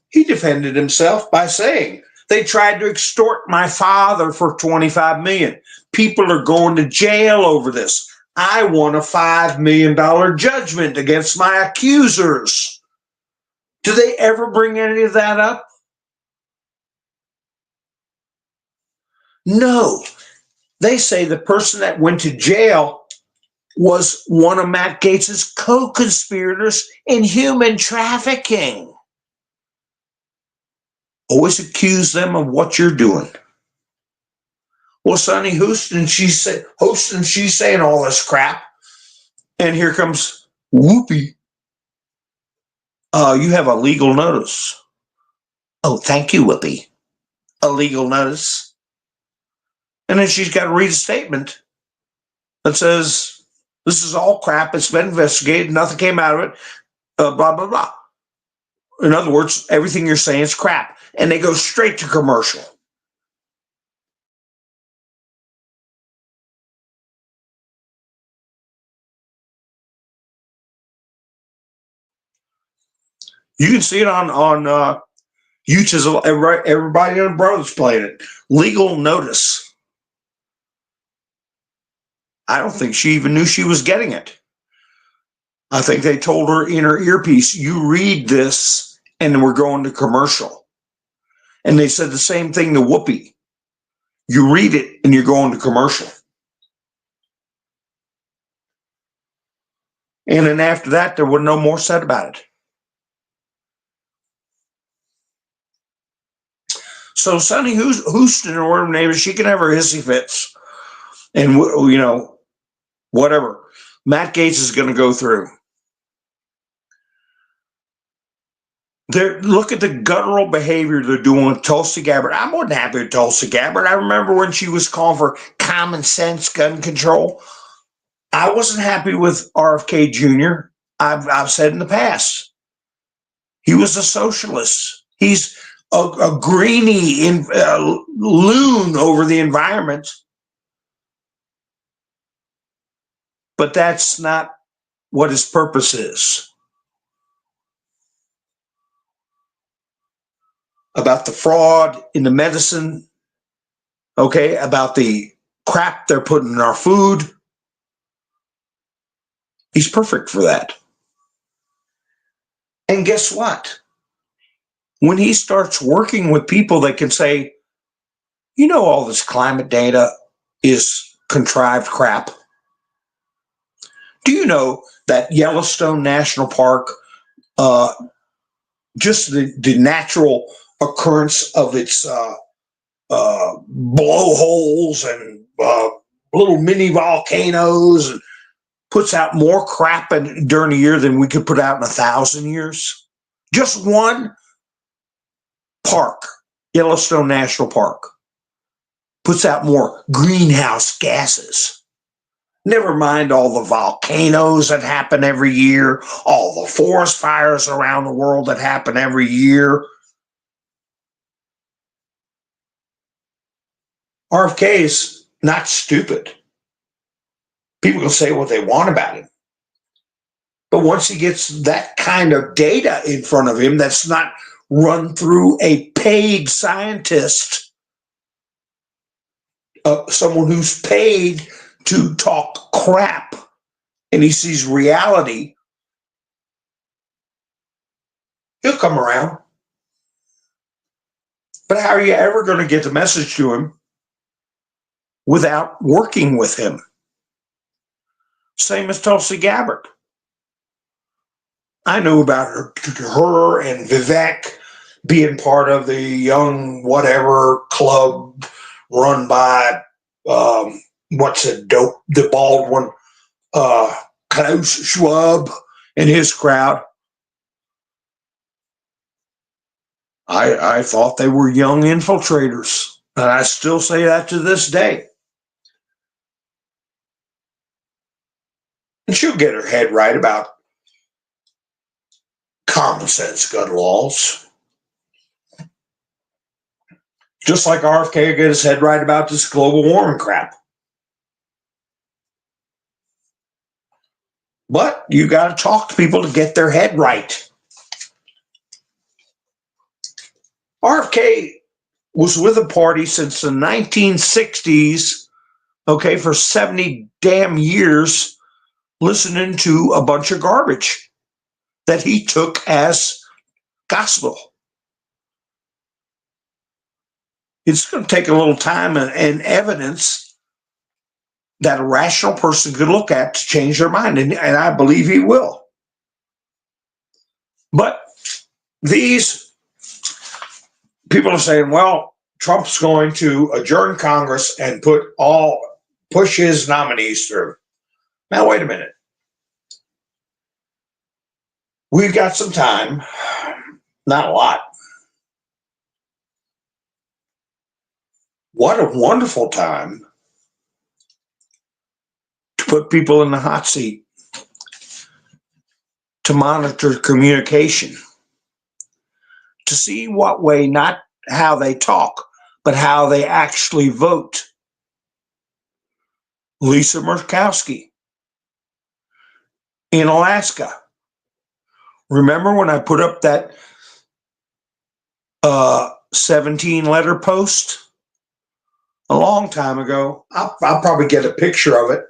he defended himself by saying, they tried to extort my father for $25 million. People are going to jail over this. I won a $5 million judgment against my accusers. Do they ever bring any of that up? No. They say the person that went to jail was one of Matt Gaetz's co-conspirators in human trafficking. Always accuse them of what you're doing. Well, Sonny Houston, she's saying all this crap. And here comes Whoopi. You have a legal notice. Oh, thank you, Whoopi. A legal notice. And then she's got to read a statement that says, this is all crap. It's been investigated. Nothing came out of it. Blah, blah, blah. In other words, everything you're saying is crap. And they go straight to commercial. You can see it on YouTube. Everybody and brothers playing it. Legal notice. I don't think she even knew she was getting it. I think they told her in her earpiece, you read this, and we're going to commercial. And they said the same thing to Whoopi. You read it, and you're going to commercial. And then after that, there was no more said about it. So Sonny Houston, or whatever her name is, she can have her hissy fits. And, you know, whatever. Matt Gaetz is going to go through. Look at the guttural behavior they're doing with Tulsi Gabbard. I wasn't happy with Tulsi Gabbard. I remember when she was calling for common sense gun control. I wasn't happy with RFK Jr. I've said in the past. He was a socialist. He's a greenie loon over the environment. But that's not what his purpose is. About the fraud in the medicine, okay, about the crap they're putting in our food. He's perfect for that. And guess what? When he starts working with people that can say, you know, all this climate data is contrived crap. Do you know that Yellowstone National Park, just the natural occurrence of its blowholes and little mini volcanoes and puts out more crap during a year than we could put out in 1,000 years? Just one park, Yellowstone National Park, puts out more greenhouse gases. Never mind all the volcanoes that happen every year, all the forest fires around the world that happen every year. RFK is not stupid. People can say what they want about him. But once he gets that kind of data in front of him that's not run through a paid scientist, someone who's paid to talk crap, and he sees reality, he'll come around. But how are you ever going to get the message to him without working with him? Same as Tulsi Gabbard. I knew about her and Vivek being part of the young whatever club run by the bald one, Klaus Schwab and his crowd. I thought they were young infiltrators, and I still say that to this day. And she'll get her head right about common sense gun laws. Just like RFK got his head right about this global warming crap. But you got to talk to people to get their head right. RFK was with a party since the 1960s, okay, for 70 damn years, listening to a bunch of garbage that he took as gospel. It's going to take a little time and evidence that a rational person could look at to change their mind, and I believe he will. But these people are saying, well, Trump's going to adjourn Congress and push his nominees through. Now, wait a minute. We've got some time, not a lot. What a wonderful time to put people in the hot seat, to monitor communication, to see what way, not how they talk, but how they actually vote. Lisa Murkowski in Alaska. Remember when I put up that 17-letter post a long time ago? I'll probably get a picture of it,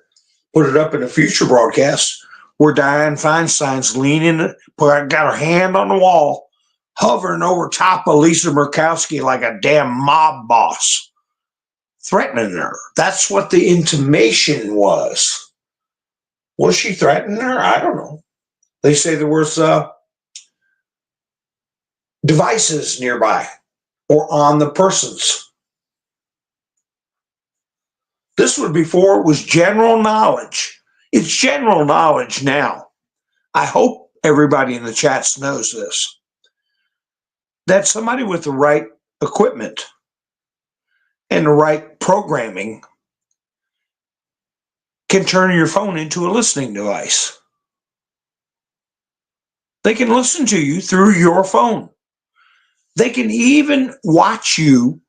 put it up in a future broadcast, where Dianne Feinstein's leaning, got her hand on the wall, hovering over top of Lisa Murkowski like a damn mob boss, threatening her. That's what the intimation was. Was she threatening her? I don't know. They say there was devices nearby or on the persons. This was before it was general knowledge. It's general knowledge now. I hope everybody in the chats knows this. That somebody with the right equipment and the right programming can turn your phone into a listening device. They can listen to you through your phone. They can even watch you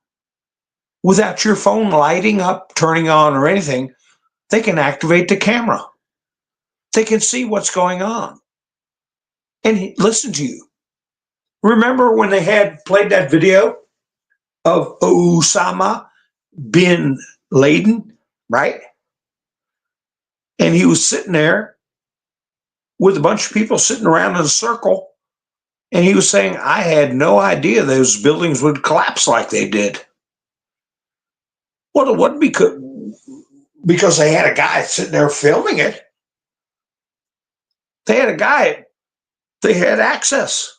without your phone lighting up, turning on, or anything. They can activate the camera. They can see what's going on and listen to you. Remember when they had played that video of Osama bin Laden, right? And he was sitting there with a bunch of people sitting around in a circle, and he was saying, I had no idea those buildings would collapse like they did. Well, it wasn't because they had a guy sitting there filming it. They had a guy, they had access.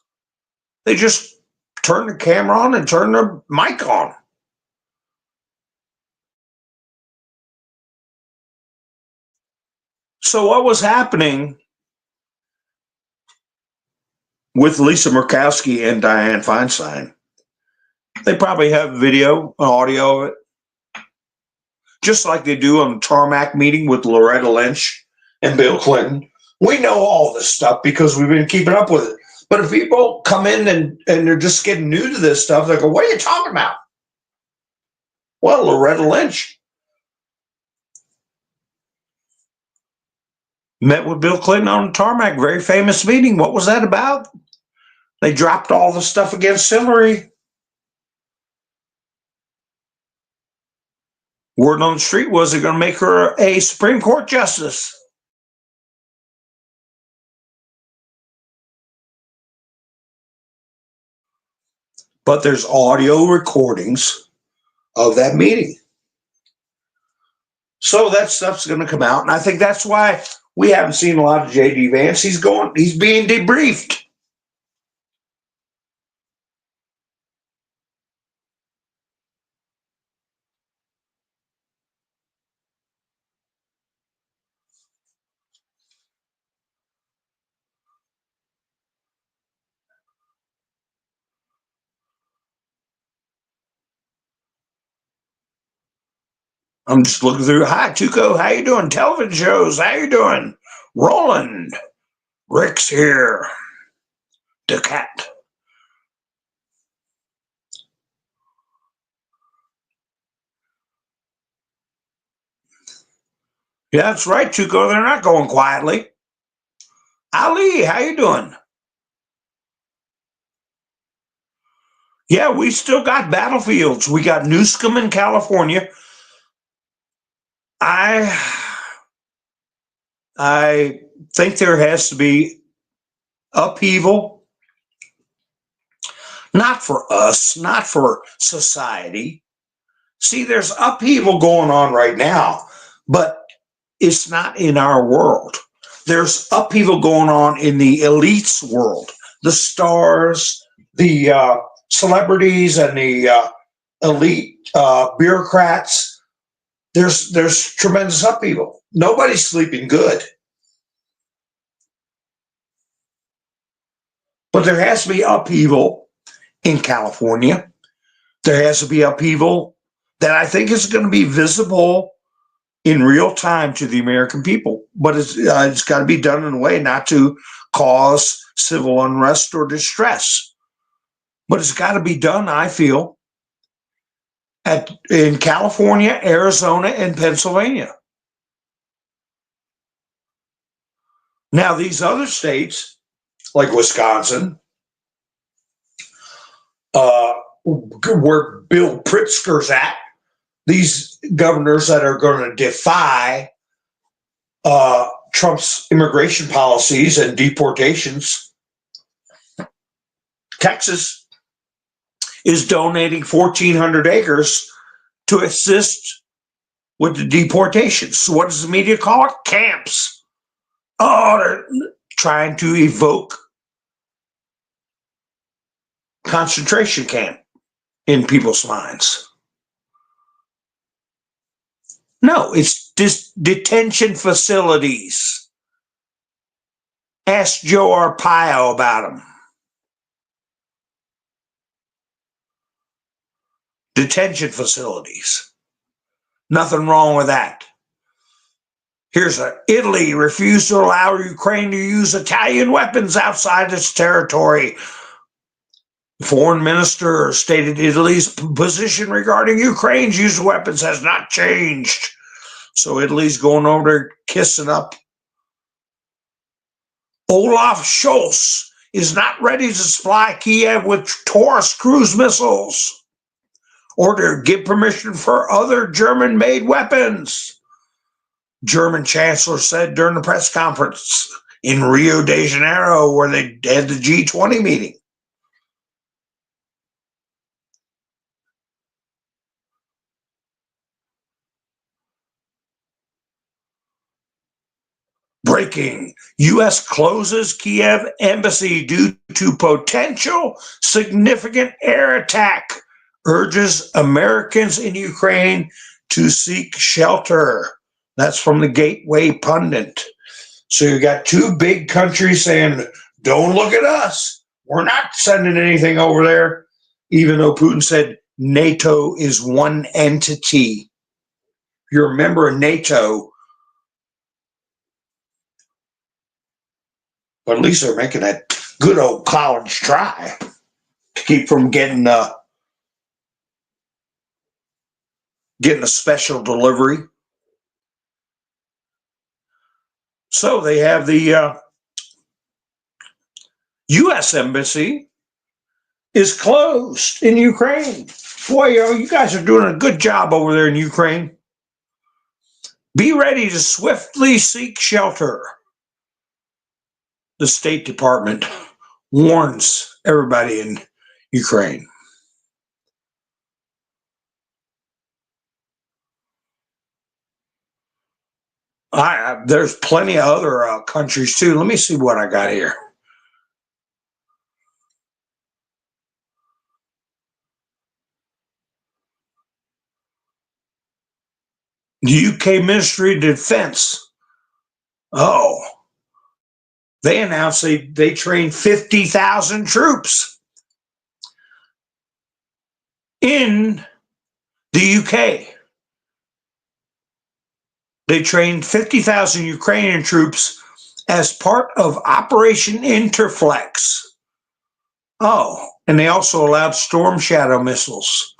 They just turned the camera on and turned the mic on. So what was happening with Lisa Murkowski and Dianne Feinstein? They probably have video, audio of it, just like they do on the tarmac meeting with Loretta Lynch and Bill Clinton. We know all this stuff because we've been keeping up with it. But if people come in and they're just getting new to this stuff, they go, what are you talking about? Well, Loretta Lynch met with Bill Clinton on the tarmac, very famous meeting. What was that about? They dropped all the stuff against Hillary. Word on the street was they're going to make her a Supreme Court justice. But there's audio recordings of that meeting. So that stuff's going to come out. And I think that's why we haven't seen a lot of J.D. Vance. He's being debriefed. I'm just looking through. Hi, Tuco. How you doing? Television shows. How you doing? Roland. Rick's here. the cat. Yeah, that's right, Chuko. They're not going quietly. Ali, how you doing? Yeah, we still got battlefields. We got Newscomb in California. I think there has to be upheaval, not for us, not for society. See, there's upheaval going on right now, but it's not in our world. There's upheaval going on in the elites world, the stars, the celebrities, and the elite bureaucrats. There's tremendous upheaval. Nobody's sleeping good, but there has to be upheaval in California. There has to be upheaval that I think is going to be visible in real time to the American people, but it's got to be done in a way not to cause civil unrest or distress. But it's got to be done, I feel, in California, Arizona, and Pennsylvania. Now, these other states, like Wisconsin, where Bill Pritzker's at, these governors that are going to defy Trump's immigration policies and deportations. Texas is donating 1,400 acres to assist with the deportations. So what does the media call it? Camps. Oh, they're trying to evoke concentration camp in people's minds. No, it's just detention facilities. Ask Joe Arpaio about them. Detention facilities. Nothing wrong with that. Here's Italy refused to allow Ukraine to use Italian weapons outside its territory. The foreign minister stated Italy's position regarding Ukraine's use of weapons has not changed. So Italy's going over there kissing up. Olaf Scholz is not ready to supply Kiev with Taurus cruise missiles or to give permission for other German-made weapons. German chancellor said during the press conference in Rio de Janeiro where they had the G20 meeting. Breaking. U.S. closes Kiev embassy due to potential significant air attack. Urges Americans in Ukraine to seek shelter. That's from the Gateway Pundit. So you got two big countries saying, don't look at us. We're not sending anything over there, even though Putin said NATO is one entity. If you're a member of NATO, but at least they're making that good old college try to keep from getting a special delivery. So they have the U.S. embassy is closed in Ukraine. Boy, you guys are doing a good job over there in Ukraine. Be ready to swiftly seek shelter. The State Department warns everybody in Ukraine. There's plenty of other countries too. Let me see what I got here. The UK Ministry of Defense. Oh, they announced they trained 50,000 troops in the UK. They trained 50,000 Ukrainian troops as part of Operation Interflex. Oh, and they also allowed Storm Shadow missiles.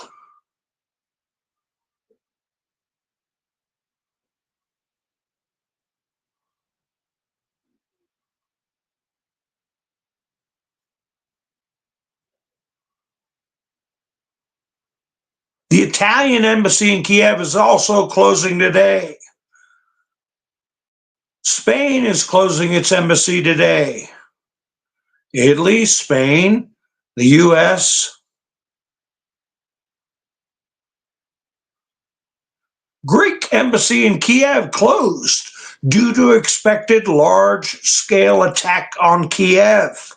The Italian embassy in Kiev is also closing today. Spain is closing its embassy today. Italy, Spain, the US. Greek embassy in Kiev closed due to expected large-scale attack on Kiev.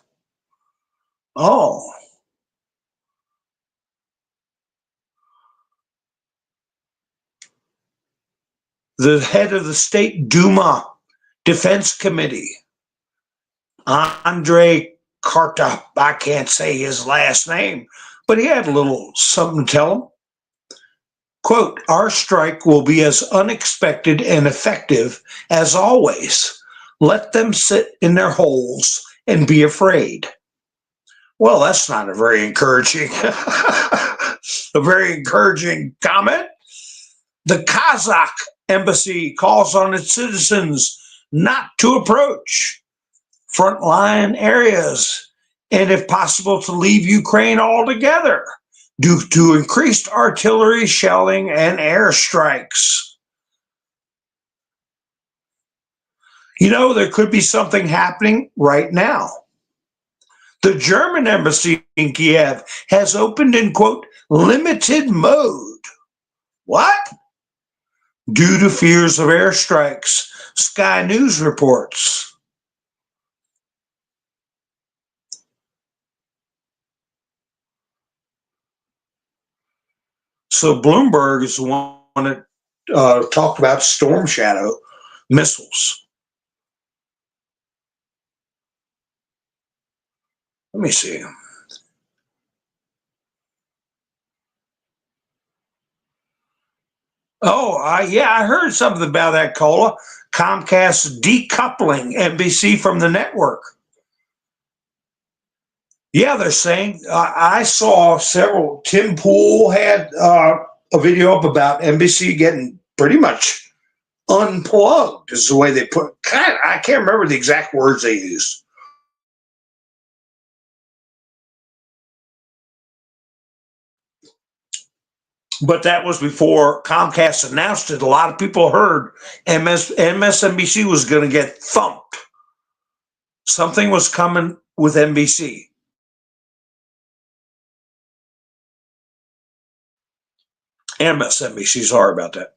Oh. The head of the State Duma Defense Committee, Andrei Karta, I can't say his last name, but he had a little something to tell him. Quote, our strike will be as unexpected and effective as always. Let them sit in their holes and be afraid. Well, that's not a very encouraging, comment. The Kazakh embassy calls on its citizens not to approach frontline areas and, if possible, to leave Ukraine altogether due to increased artillery shelling and airstrikes. You know, there could be something happening right now. The German embassy in Kiev has opened in, quote, limited mode. What? Due to fears of airstrikes, Sky News reports. So Bloomberg is the one that talked about Storm Shadow missiles. Let me see. Oh, yeah, I heard something about that, Cola. Comcast decoupling NBC from the network. Yeah, they're saying, I saw several. Tim Pool had a video up about NBC getting pretty much unplugged, is the way they put it. I can't remember the exact words they used. But that was before Comcast announced it. A lot of people heard MSNBC was going to get thumped. Something was coming with NBC. MSNBC, sorry about that.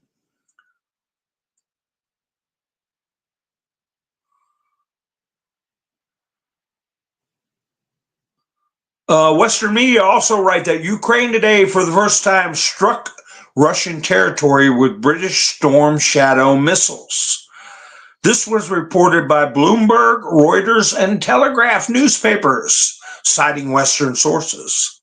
Western media also write that Ukraine today, for the first time, struck Russian territory with British Storm Shadow missiles. This was reported by Bloomberg, Reuters, and Telegraph newspapers, citing Western sources.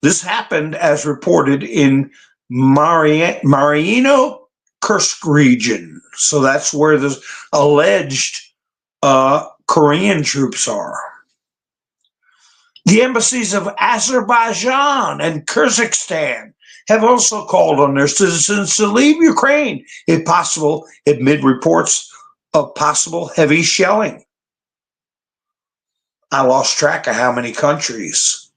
This happened as reported in Mariino Kursk region. So that's where the alleged Korean troops are. The embassies of Azerbaijan and Kyrgyzstan have also called on their citizens to leave Ukraine, if possible, amid reports of possible heavy shelling. I lost track of how many countries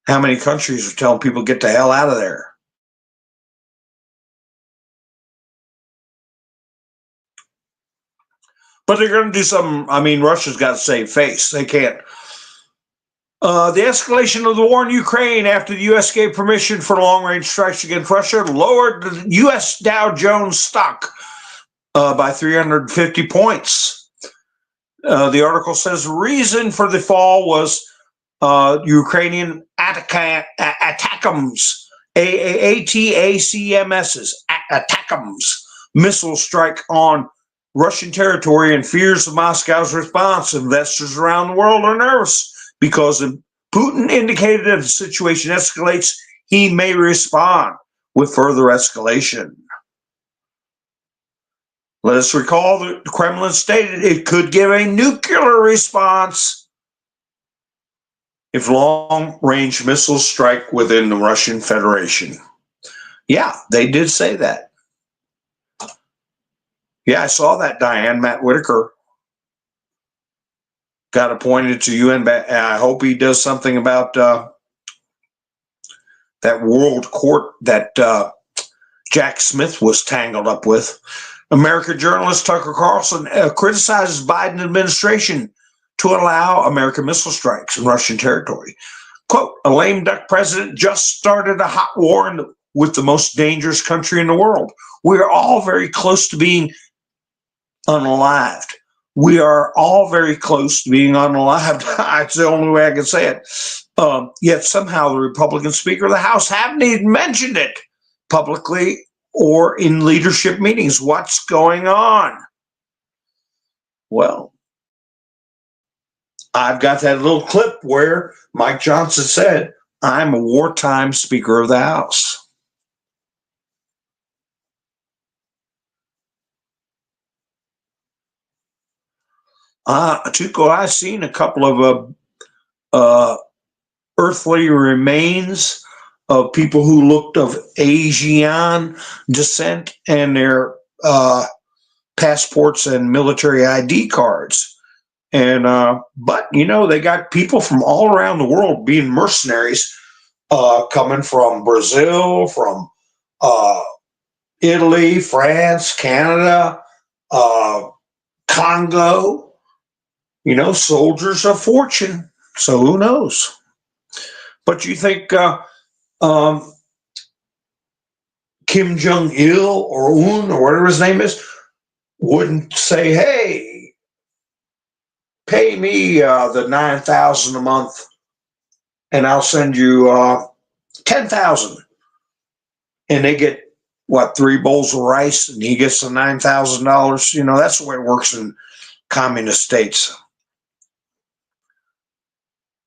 are telling people get the hell out of there. But they're going to do something. I mean, Russia's got to save face. They can't. The escalation of the war in Ukraine after the U.S. gave permission for long-range strikes against Russia lowered the U.S. Dow Jones stock by 350 points. The article says the reason for the fall was Ukrainian ATACMS, ATACMS missile strike on Russian territory and fears of Moscow's response. Investors around the world are nervous because if Putin indicated if the situation escalates, he may respond with further escalation. Let us recall that the Kremlin stated it could give a nuclear response if long-range missiles strike within the Russian Federation. Yeah, they did say that. Yeah, I saw that, Diane. Matt Whitaker got appointed to UN. I hope he does something about that world court that Jack Smith was tangled up with. American journalist Tucker Carlson criticizes Biden administration to allow American missile strikes in Russian territory. Quote, a lame duck president just started a hot war with the most dangerous country in the world. We are all very close to being unalived. We are all very close to being unalived. That's the only way I can say it. Yet somehow the Republican Speaker of the House haven't even mentioned it publicly or in leadership meetings. What's going on? Well, I've got that little clip where Mike Johnson said, I'm a wartime Speaker of the House. Tuco, I've seen a couple of earthly remains of people who looked of Asian descent and their passports and military ID cards. And but they got people from all around the world being mercenaries, coming from Brazil, from Italy, France, Canada, Congo. Soldiers of fortune. So who knows? But you think Kim Jong-il or Un or whatever his name is wouldn't say, hey, pay me the $9,000 a month and I'll send you $10,000. And they get, 3 bowls of rice and he gets the $9,000. That's the way it works in communist states.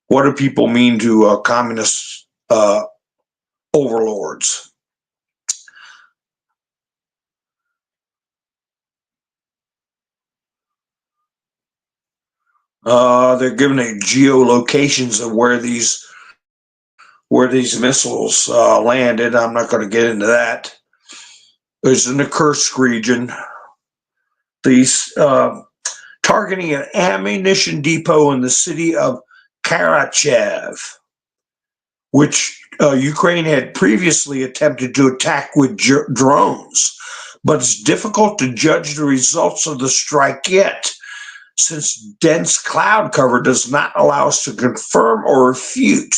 What do people mean to communist overlords? They're giving geolocations of where these missiles landed. I'm not going to get into that. It's in the Kursk region. These targeting an ammunition depot in the city of Karachev, which Ukraine had previously attempted to attack with drones. But it's difficult to judge the results of the strike yet, since dense cloud cover does not allow us to confirm or refute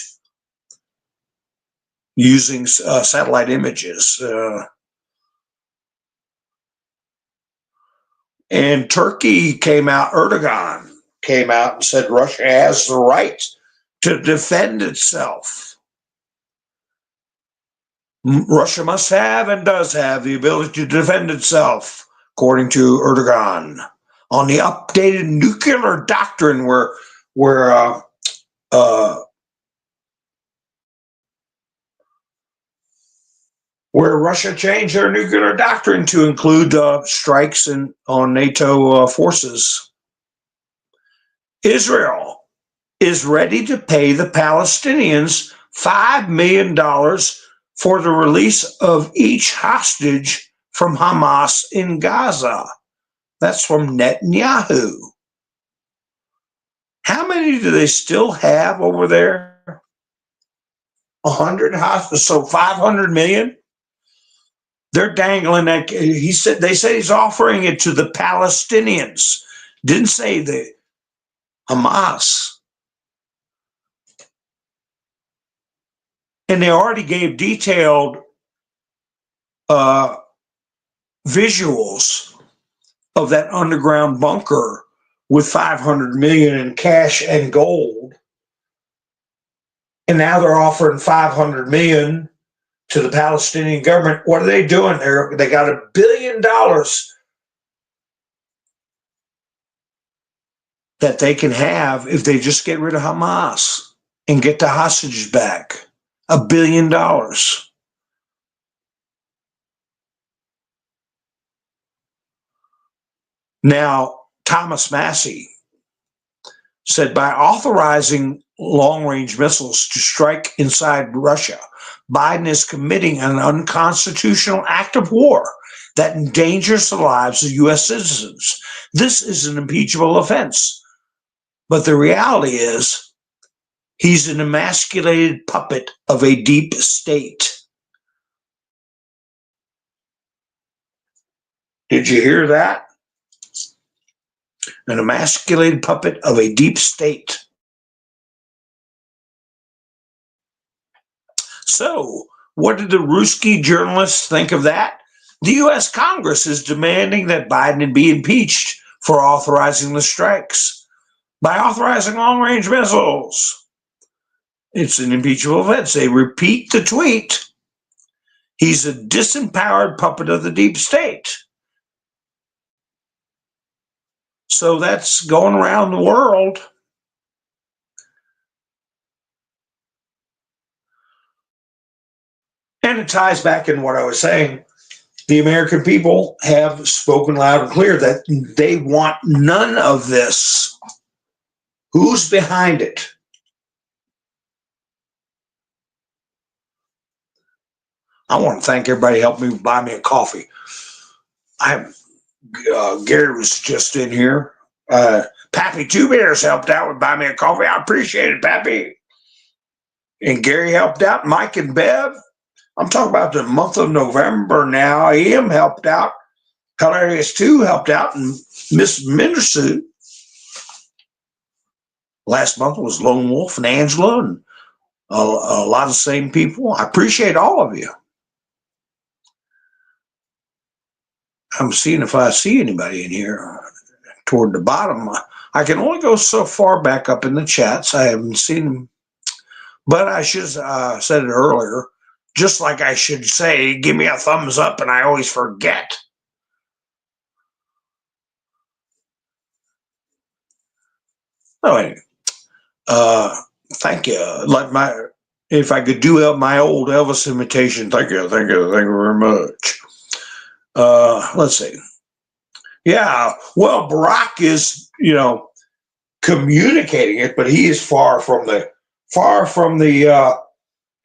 using satellite images. And Erdogan came out and said Russia has the right to defend itself. Russia must have and does have the ability to defend itself, according to Erdogan, on the updated nuclear doctrine where Russia changed their nuclear doctrine to include strikes on NATO forces. Israel is ready to pay the Palestinians $5 million for the release of each hostage from Hamas in Gaza. That's from Netanyahu. How many do they still have over there? 100 hostages, so 500 million? They're dangling that. They said he's offering it to the Palestinians. Didn't say the Hamas. And they already gave detailed visuals of that underground bunker with 500 million in cash and gold. And now they're offering 500 million to the Palestinian government. What are they doing? They got $1 billion that they can have if they just get rid of Hamas and get the hostages back. $1 billion. Now, Thomas Massey said by authorizing long-range missiles to strike inside Russia, Biden is committing an unconstitutional act of war that endangers the lives of U.S. citizens. This is an impeachable offense. But the reality is, he's an emasculated puppet of a deep state. Did you hear that? An emasculated puppet of a deep state. So, what did the Ruski journalists think of that? The U.S. Congress is demanding that Biden be impeached for authorizing the strikes by authorizing long-range missiles. It's an impeachable offense. They repeat the tweet. He's a disempowered puppet of the deep state. So that's going around the world. And it ties back in what I was saying. The American people have spoken loud and clear that they want none of this. Who's behind it? I want to thank everybody who helped me buy me a coffee. Gary was just in here. Pappy Two Bears helped out with buy me a coffee. I appreciate it, Pappy. And Gary helped out. Mike and Bev. I'm talking about the month of November now. Ian helped out. Hilarious 2 helped out. And Miss Menderson. Last month was Lone Wolf and Angela and a lot of the same people. I appreciate all of you. I'm seeing if I see anybody in here toward the bottom. I can only go so far back up in the chats. I haven't seen them. But I should have said it earlier. Just like I should say, give me a thumbs up, and I always forget. Oh, anyway. Thank you. If I could do my old Elvis imitation, thank you very much. Let's see. Yeah, well, Barack is, communicating it, but he is far from the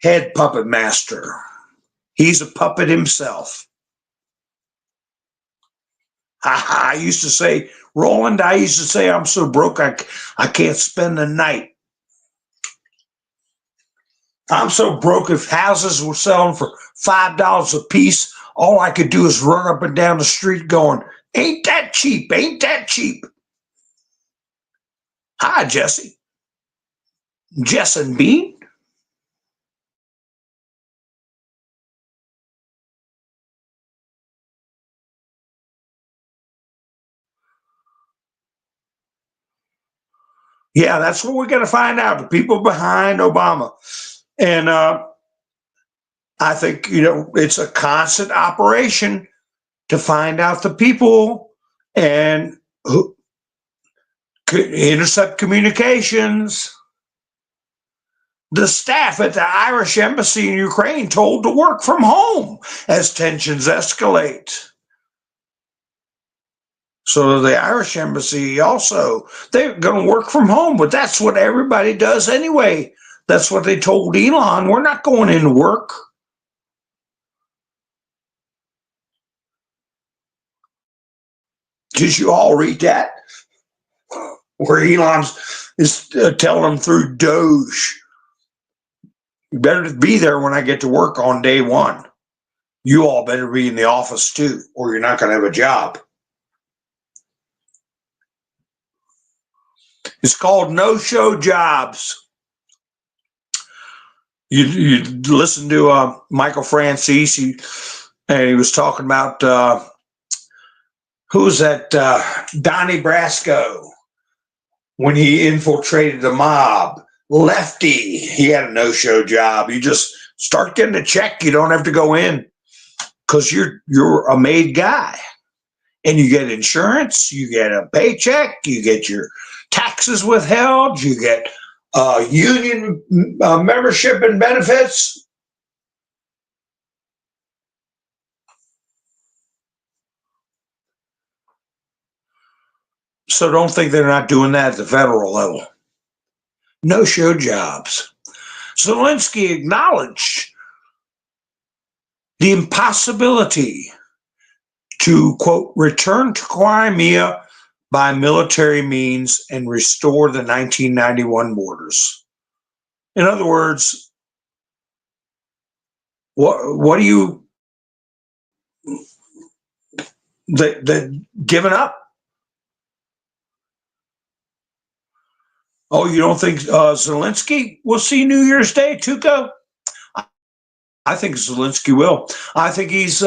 head puppet master. He's a puppet himself. I used to say, Roland, I'm so broke I can't spend the night. I'm so broke, if houses were selling for $5 a piece, all I could do is run up and down the street going, ain't that cheap, ain't that cheap. Hi, Jesse. Jess and Bean. Yeah, that's what we're going to find out, the people behind Obama. And I think, it's a constant operation to find out the people and who could intercept communications. The staff at the Irish Embassy in Ukraine told to work from home as tensions escalate. So the Irish Embassy also, they're going to work from home, but that's what everybody does anyway. That's what they told Elon. We're not going into work. Did you all read that? Where Elon is telling them through DOGE, you better be there when I get to work on day one. You all better be in the office too, or you're not going to have a job. It's called no-show jobs. You listen to Michael Francis, and he was talking about who's that? Donnie Brasco, when he infiltrated the mob. Lefty, he had a no-show job. You just start getting a check. You don't have to go in because you're a made guy, and you get insurance. You get a paycheck. You get your taxes withheld. You get union membership and benefits. So don't think they're not doing that at the federal level. No-show jobs. Zelensky acknowledged the impossibility to, quote, return to Crimea by military means and restore the 1991 borders. In other words, what do you, the giving up? Oh, you don't think Zelensky will see New Year's Day, Tuco? I think Zelensky will. I think he's,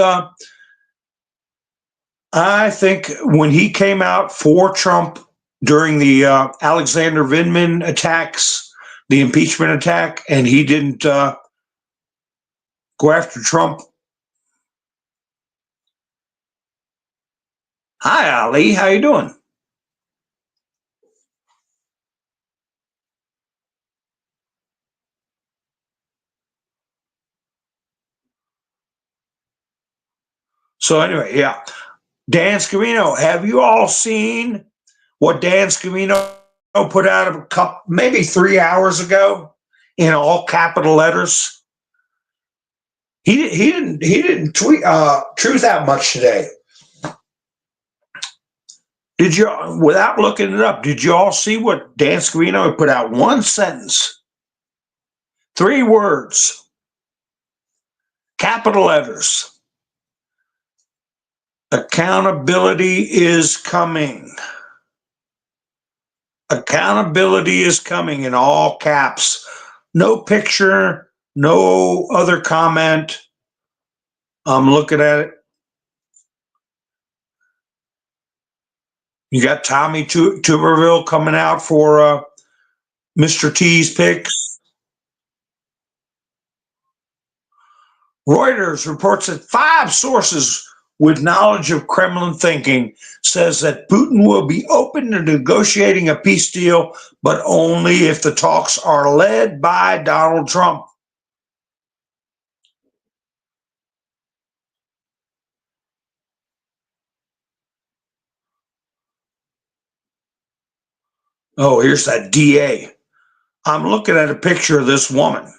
I think when he came out for Trump during the Alexander Vindman attacks, the impeachment attack, and he didn't go after Trump. Hi, Ali. How you doing? So anyway, yeah. Dan Scavino, have you all seen what Dan Scavino put out a couple, maybe 3 hours ago, in all capital letters? He didn't tweet truth out much today. Did you, without looking it up, did you all see what Dan Scavino put out? One sentence, 3 words, capital letters. Accountability is coming. Accountability is coming in all caps. No picture, no other comment. I'm looking at it. You got Tommy Tuberville coming out for Mr. T's picks. Reuters reports that 5 sources with knowledge of Kremlin thinking says that Putin will be open to negotiating a peace deal, but only if the talks are led by Donald Trump. Oh, here's that DA. I'm looking at a picture of this woman.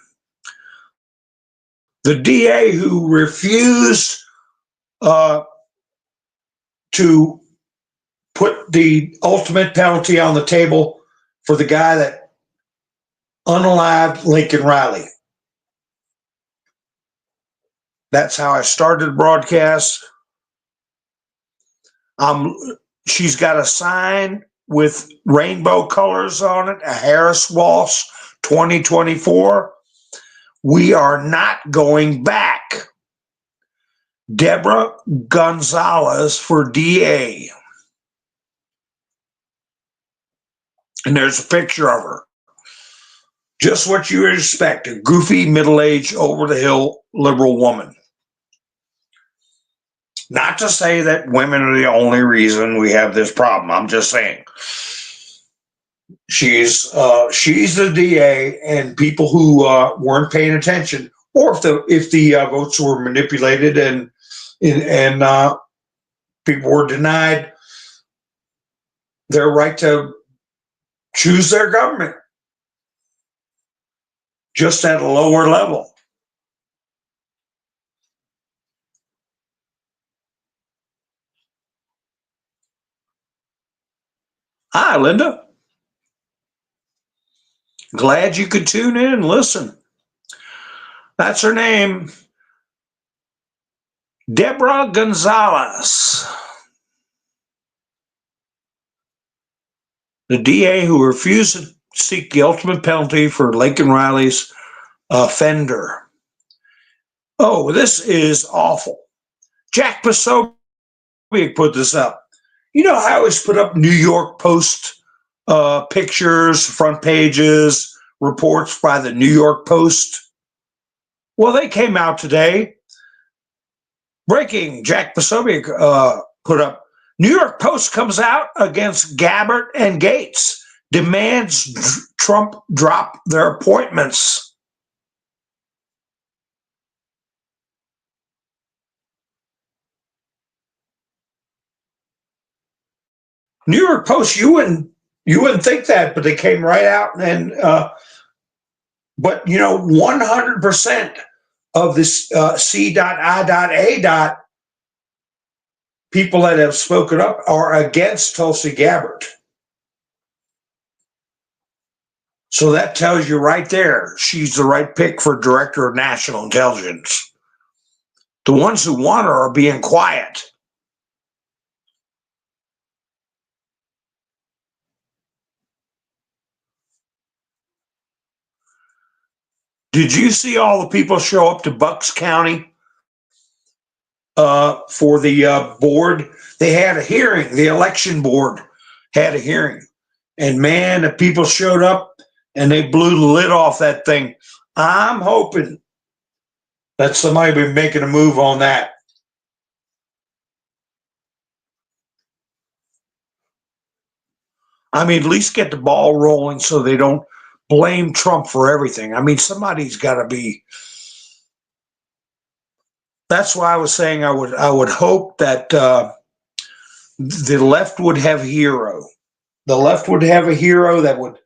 The DA who refused to put the ultimate penalty on the table for the guy that unalived Lincoln Riley. That's how I started the broadcast. She's got a sign with rainbow colors on it, a Harris Walsh 2024. We are not going back. Deborah Gonzalez for DA. And there's a picture of her. Just what you would expect, a goofy, middle-aged, over-the-hill liberal woman. Not to say that women are the only reason we have this problem. I'm just saying. She's the DA, and people who weren't paying attention, or if the votes were manipulated and people were denied their right to choose their government, just at a lower level. Hi, Linda. Glad you could tune in and listen. That's her name, Deborah Gonzalez, the DA who refused to seek the ultimate penalty for Lincoln Riley's offender. Oh, this is awful. Jack Posobiec put this up. You know, I always put up New York Post pictures, front pages, reports by the New York Post. Well, they came out today. Breaking, Jack Posobiec put up, New York Post comes out against Gabbard and Gates, demands Trump drop their appointments. New York Post, you wouldn't think that, but they came right out and but 100% of this C.I.A. people that have spoken up are against Tulsi Gabbard. So that tells you right there, she's the right pick for Director of National Intelligence. The ones who want her are being quiet. Did you see all the people show up to Bucks County for the board? They had a hearing. The election board had a hearing. And man, the people showed up and they blew the lid off that thing. I'm hoping that somebody will be making a move on that. I mean, at least get the ball rolling so they don't blame Trump for everything. I mean, somebody's got to be. That's why I was saying I would hope that the left would have a hero. The left would have a hero that would,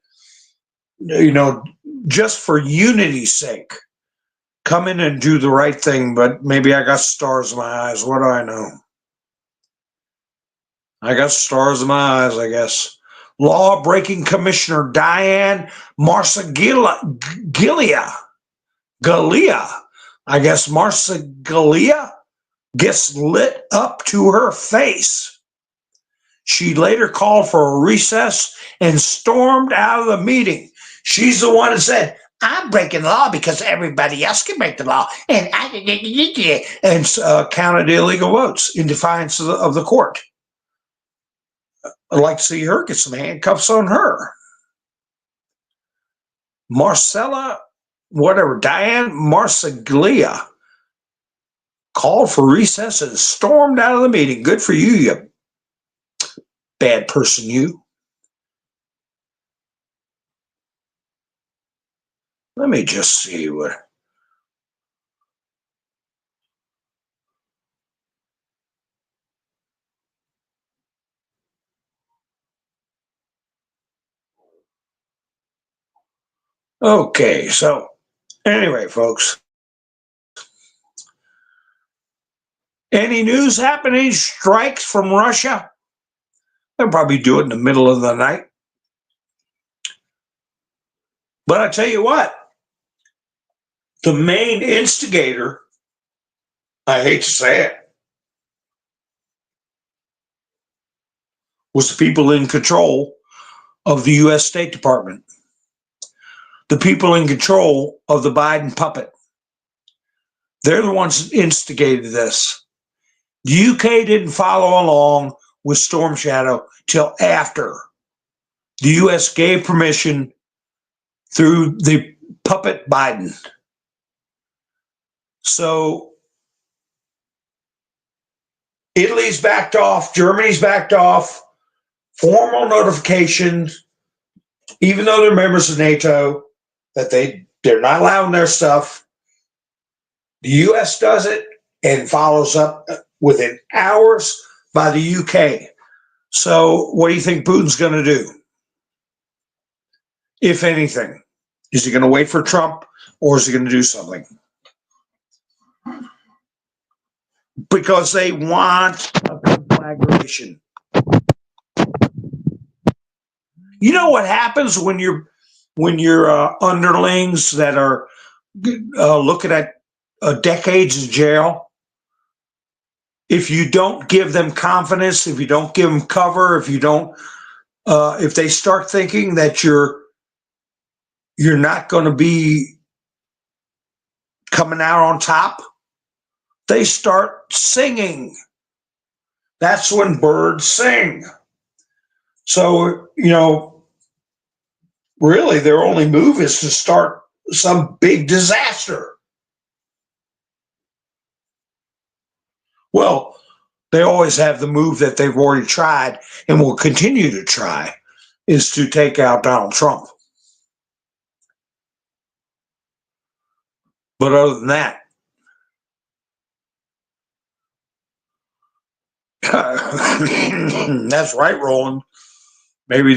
just for unity's sake, come in and do the right thing. But maybe I got stars in my eyes. What do I know? I got stars in my eyes, I guess. Law-breaking Commissioner Diane Marseglia, I guess Marseglia gets lit up to her face. She later called for a recess and stormed out of the meeting. She's the one that said, I'm breaking the law because everybody else can break the law. And counted illegal votes in defiance of the court. I'd like to see her get some handcuffs on her. Diane Marseglia called for recess and stormed out of the meeting. Good for you, you bad person, you. Let me just see what. Okay, so anyway, folks. Any news happening? Strikes from Russia? They'll probably do it in the middle of the night. But I tell you what, the main instigator, I hate to say it, was the people in control of the U.S. State Department, the people in control of the Biden puppet. They're the ones that instigated this. The UK didn't follow along with Storm Shadow till after the U.S. gave permission through the puppet Biden. So Italy's backed off, Germany's backed off, formal notifications, even though they're members of NATO, that they're not allowing their stuff. The U.S. does it and follows up within hours by the UK. So what do you think Putin's going to do? If anything, is he going to wait for Trump or is he going to do something? Because they want a conflagration. You know what happens when your underlings that are looking at decades in jail? If you don't give them confidence, if you don't give them cover, if they start thinking that you're not going to be coming out on top, they start singing. That's when birds sing. So, really their only move is to start some big disaster. Well, they always have the move that they've already tried and will continue to try, is to take out Donald Trump. But other than that, That's right, Roland. Maybe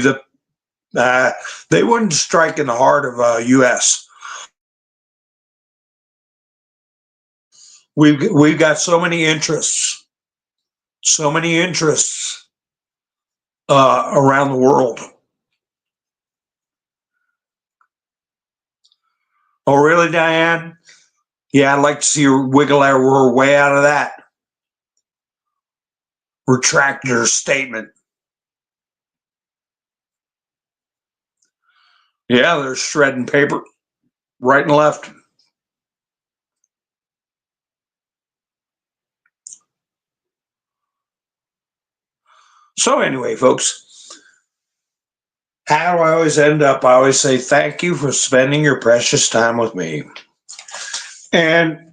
they wouldn't strike in the heart of U.S. We've got so many interests around the world. Oh, really, Diane? Yeah, I'd like to see her wiggle her way out of that. Retract her statement. Yeah, they're shredding paper right and left. So anyway, folks, how do I always end up? I always say thank you for spending your precious time with me. And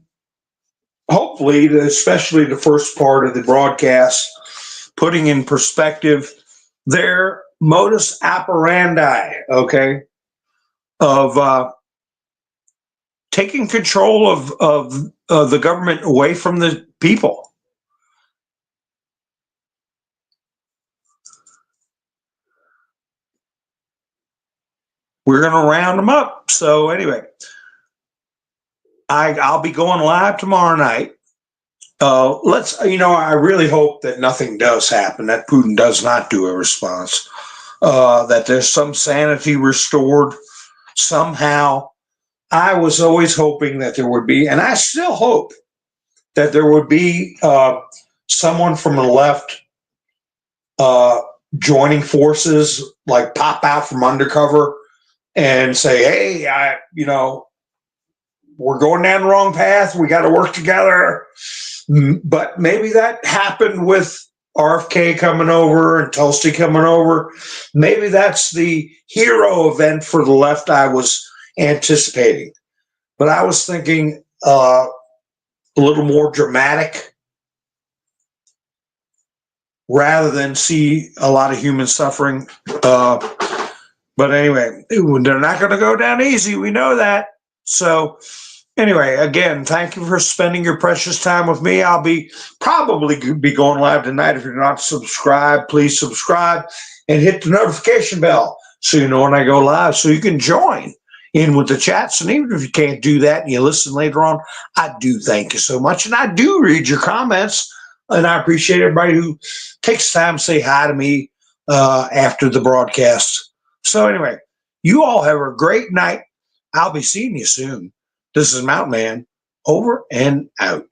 hopefully, especially the first part of the broadcast, putting in perspective their modus operandi, okay, of taking control of the government away from the people. We're going to round them up. So anyway, I'll be going live tomorrow night. I really hope that nothing does happen, that Putin does not do a response, that there's some sanity restored somehow. I was always hoping that there would be, and I still hope that there would be someone from the left joining forces, like pop out from undercover and say, hey, we're going down the wrong path. We got to work together. But maybe that happened with RFK coming over and Tulsi coming over. Maybe that's the hero event for the left I was anticipating. But I was thinking a little more dramatic rather than see a lot of human suffering. But anyway, they're not going to go down easy. We know that. So anyway, again, thank you for spending your precious time with me. I'll probably be going live tonight. If you're not subscribed, please subscribe and hit the notification bell so you know when I go live, so you can join in with the chats. And even if you can't do that and you listen later on, I do thank you so much. And I do read your comments. And I appreciate everybody who takes time to say hi to me after the broadcast. So anyway, you all have a great night. I'll be seeing you soon. This is Mountain Man, over and out.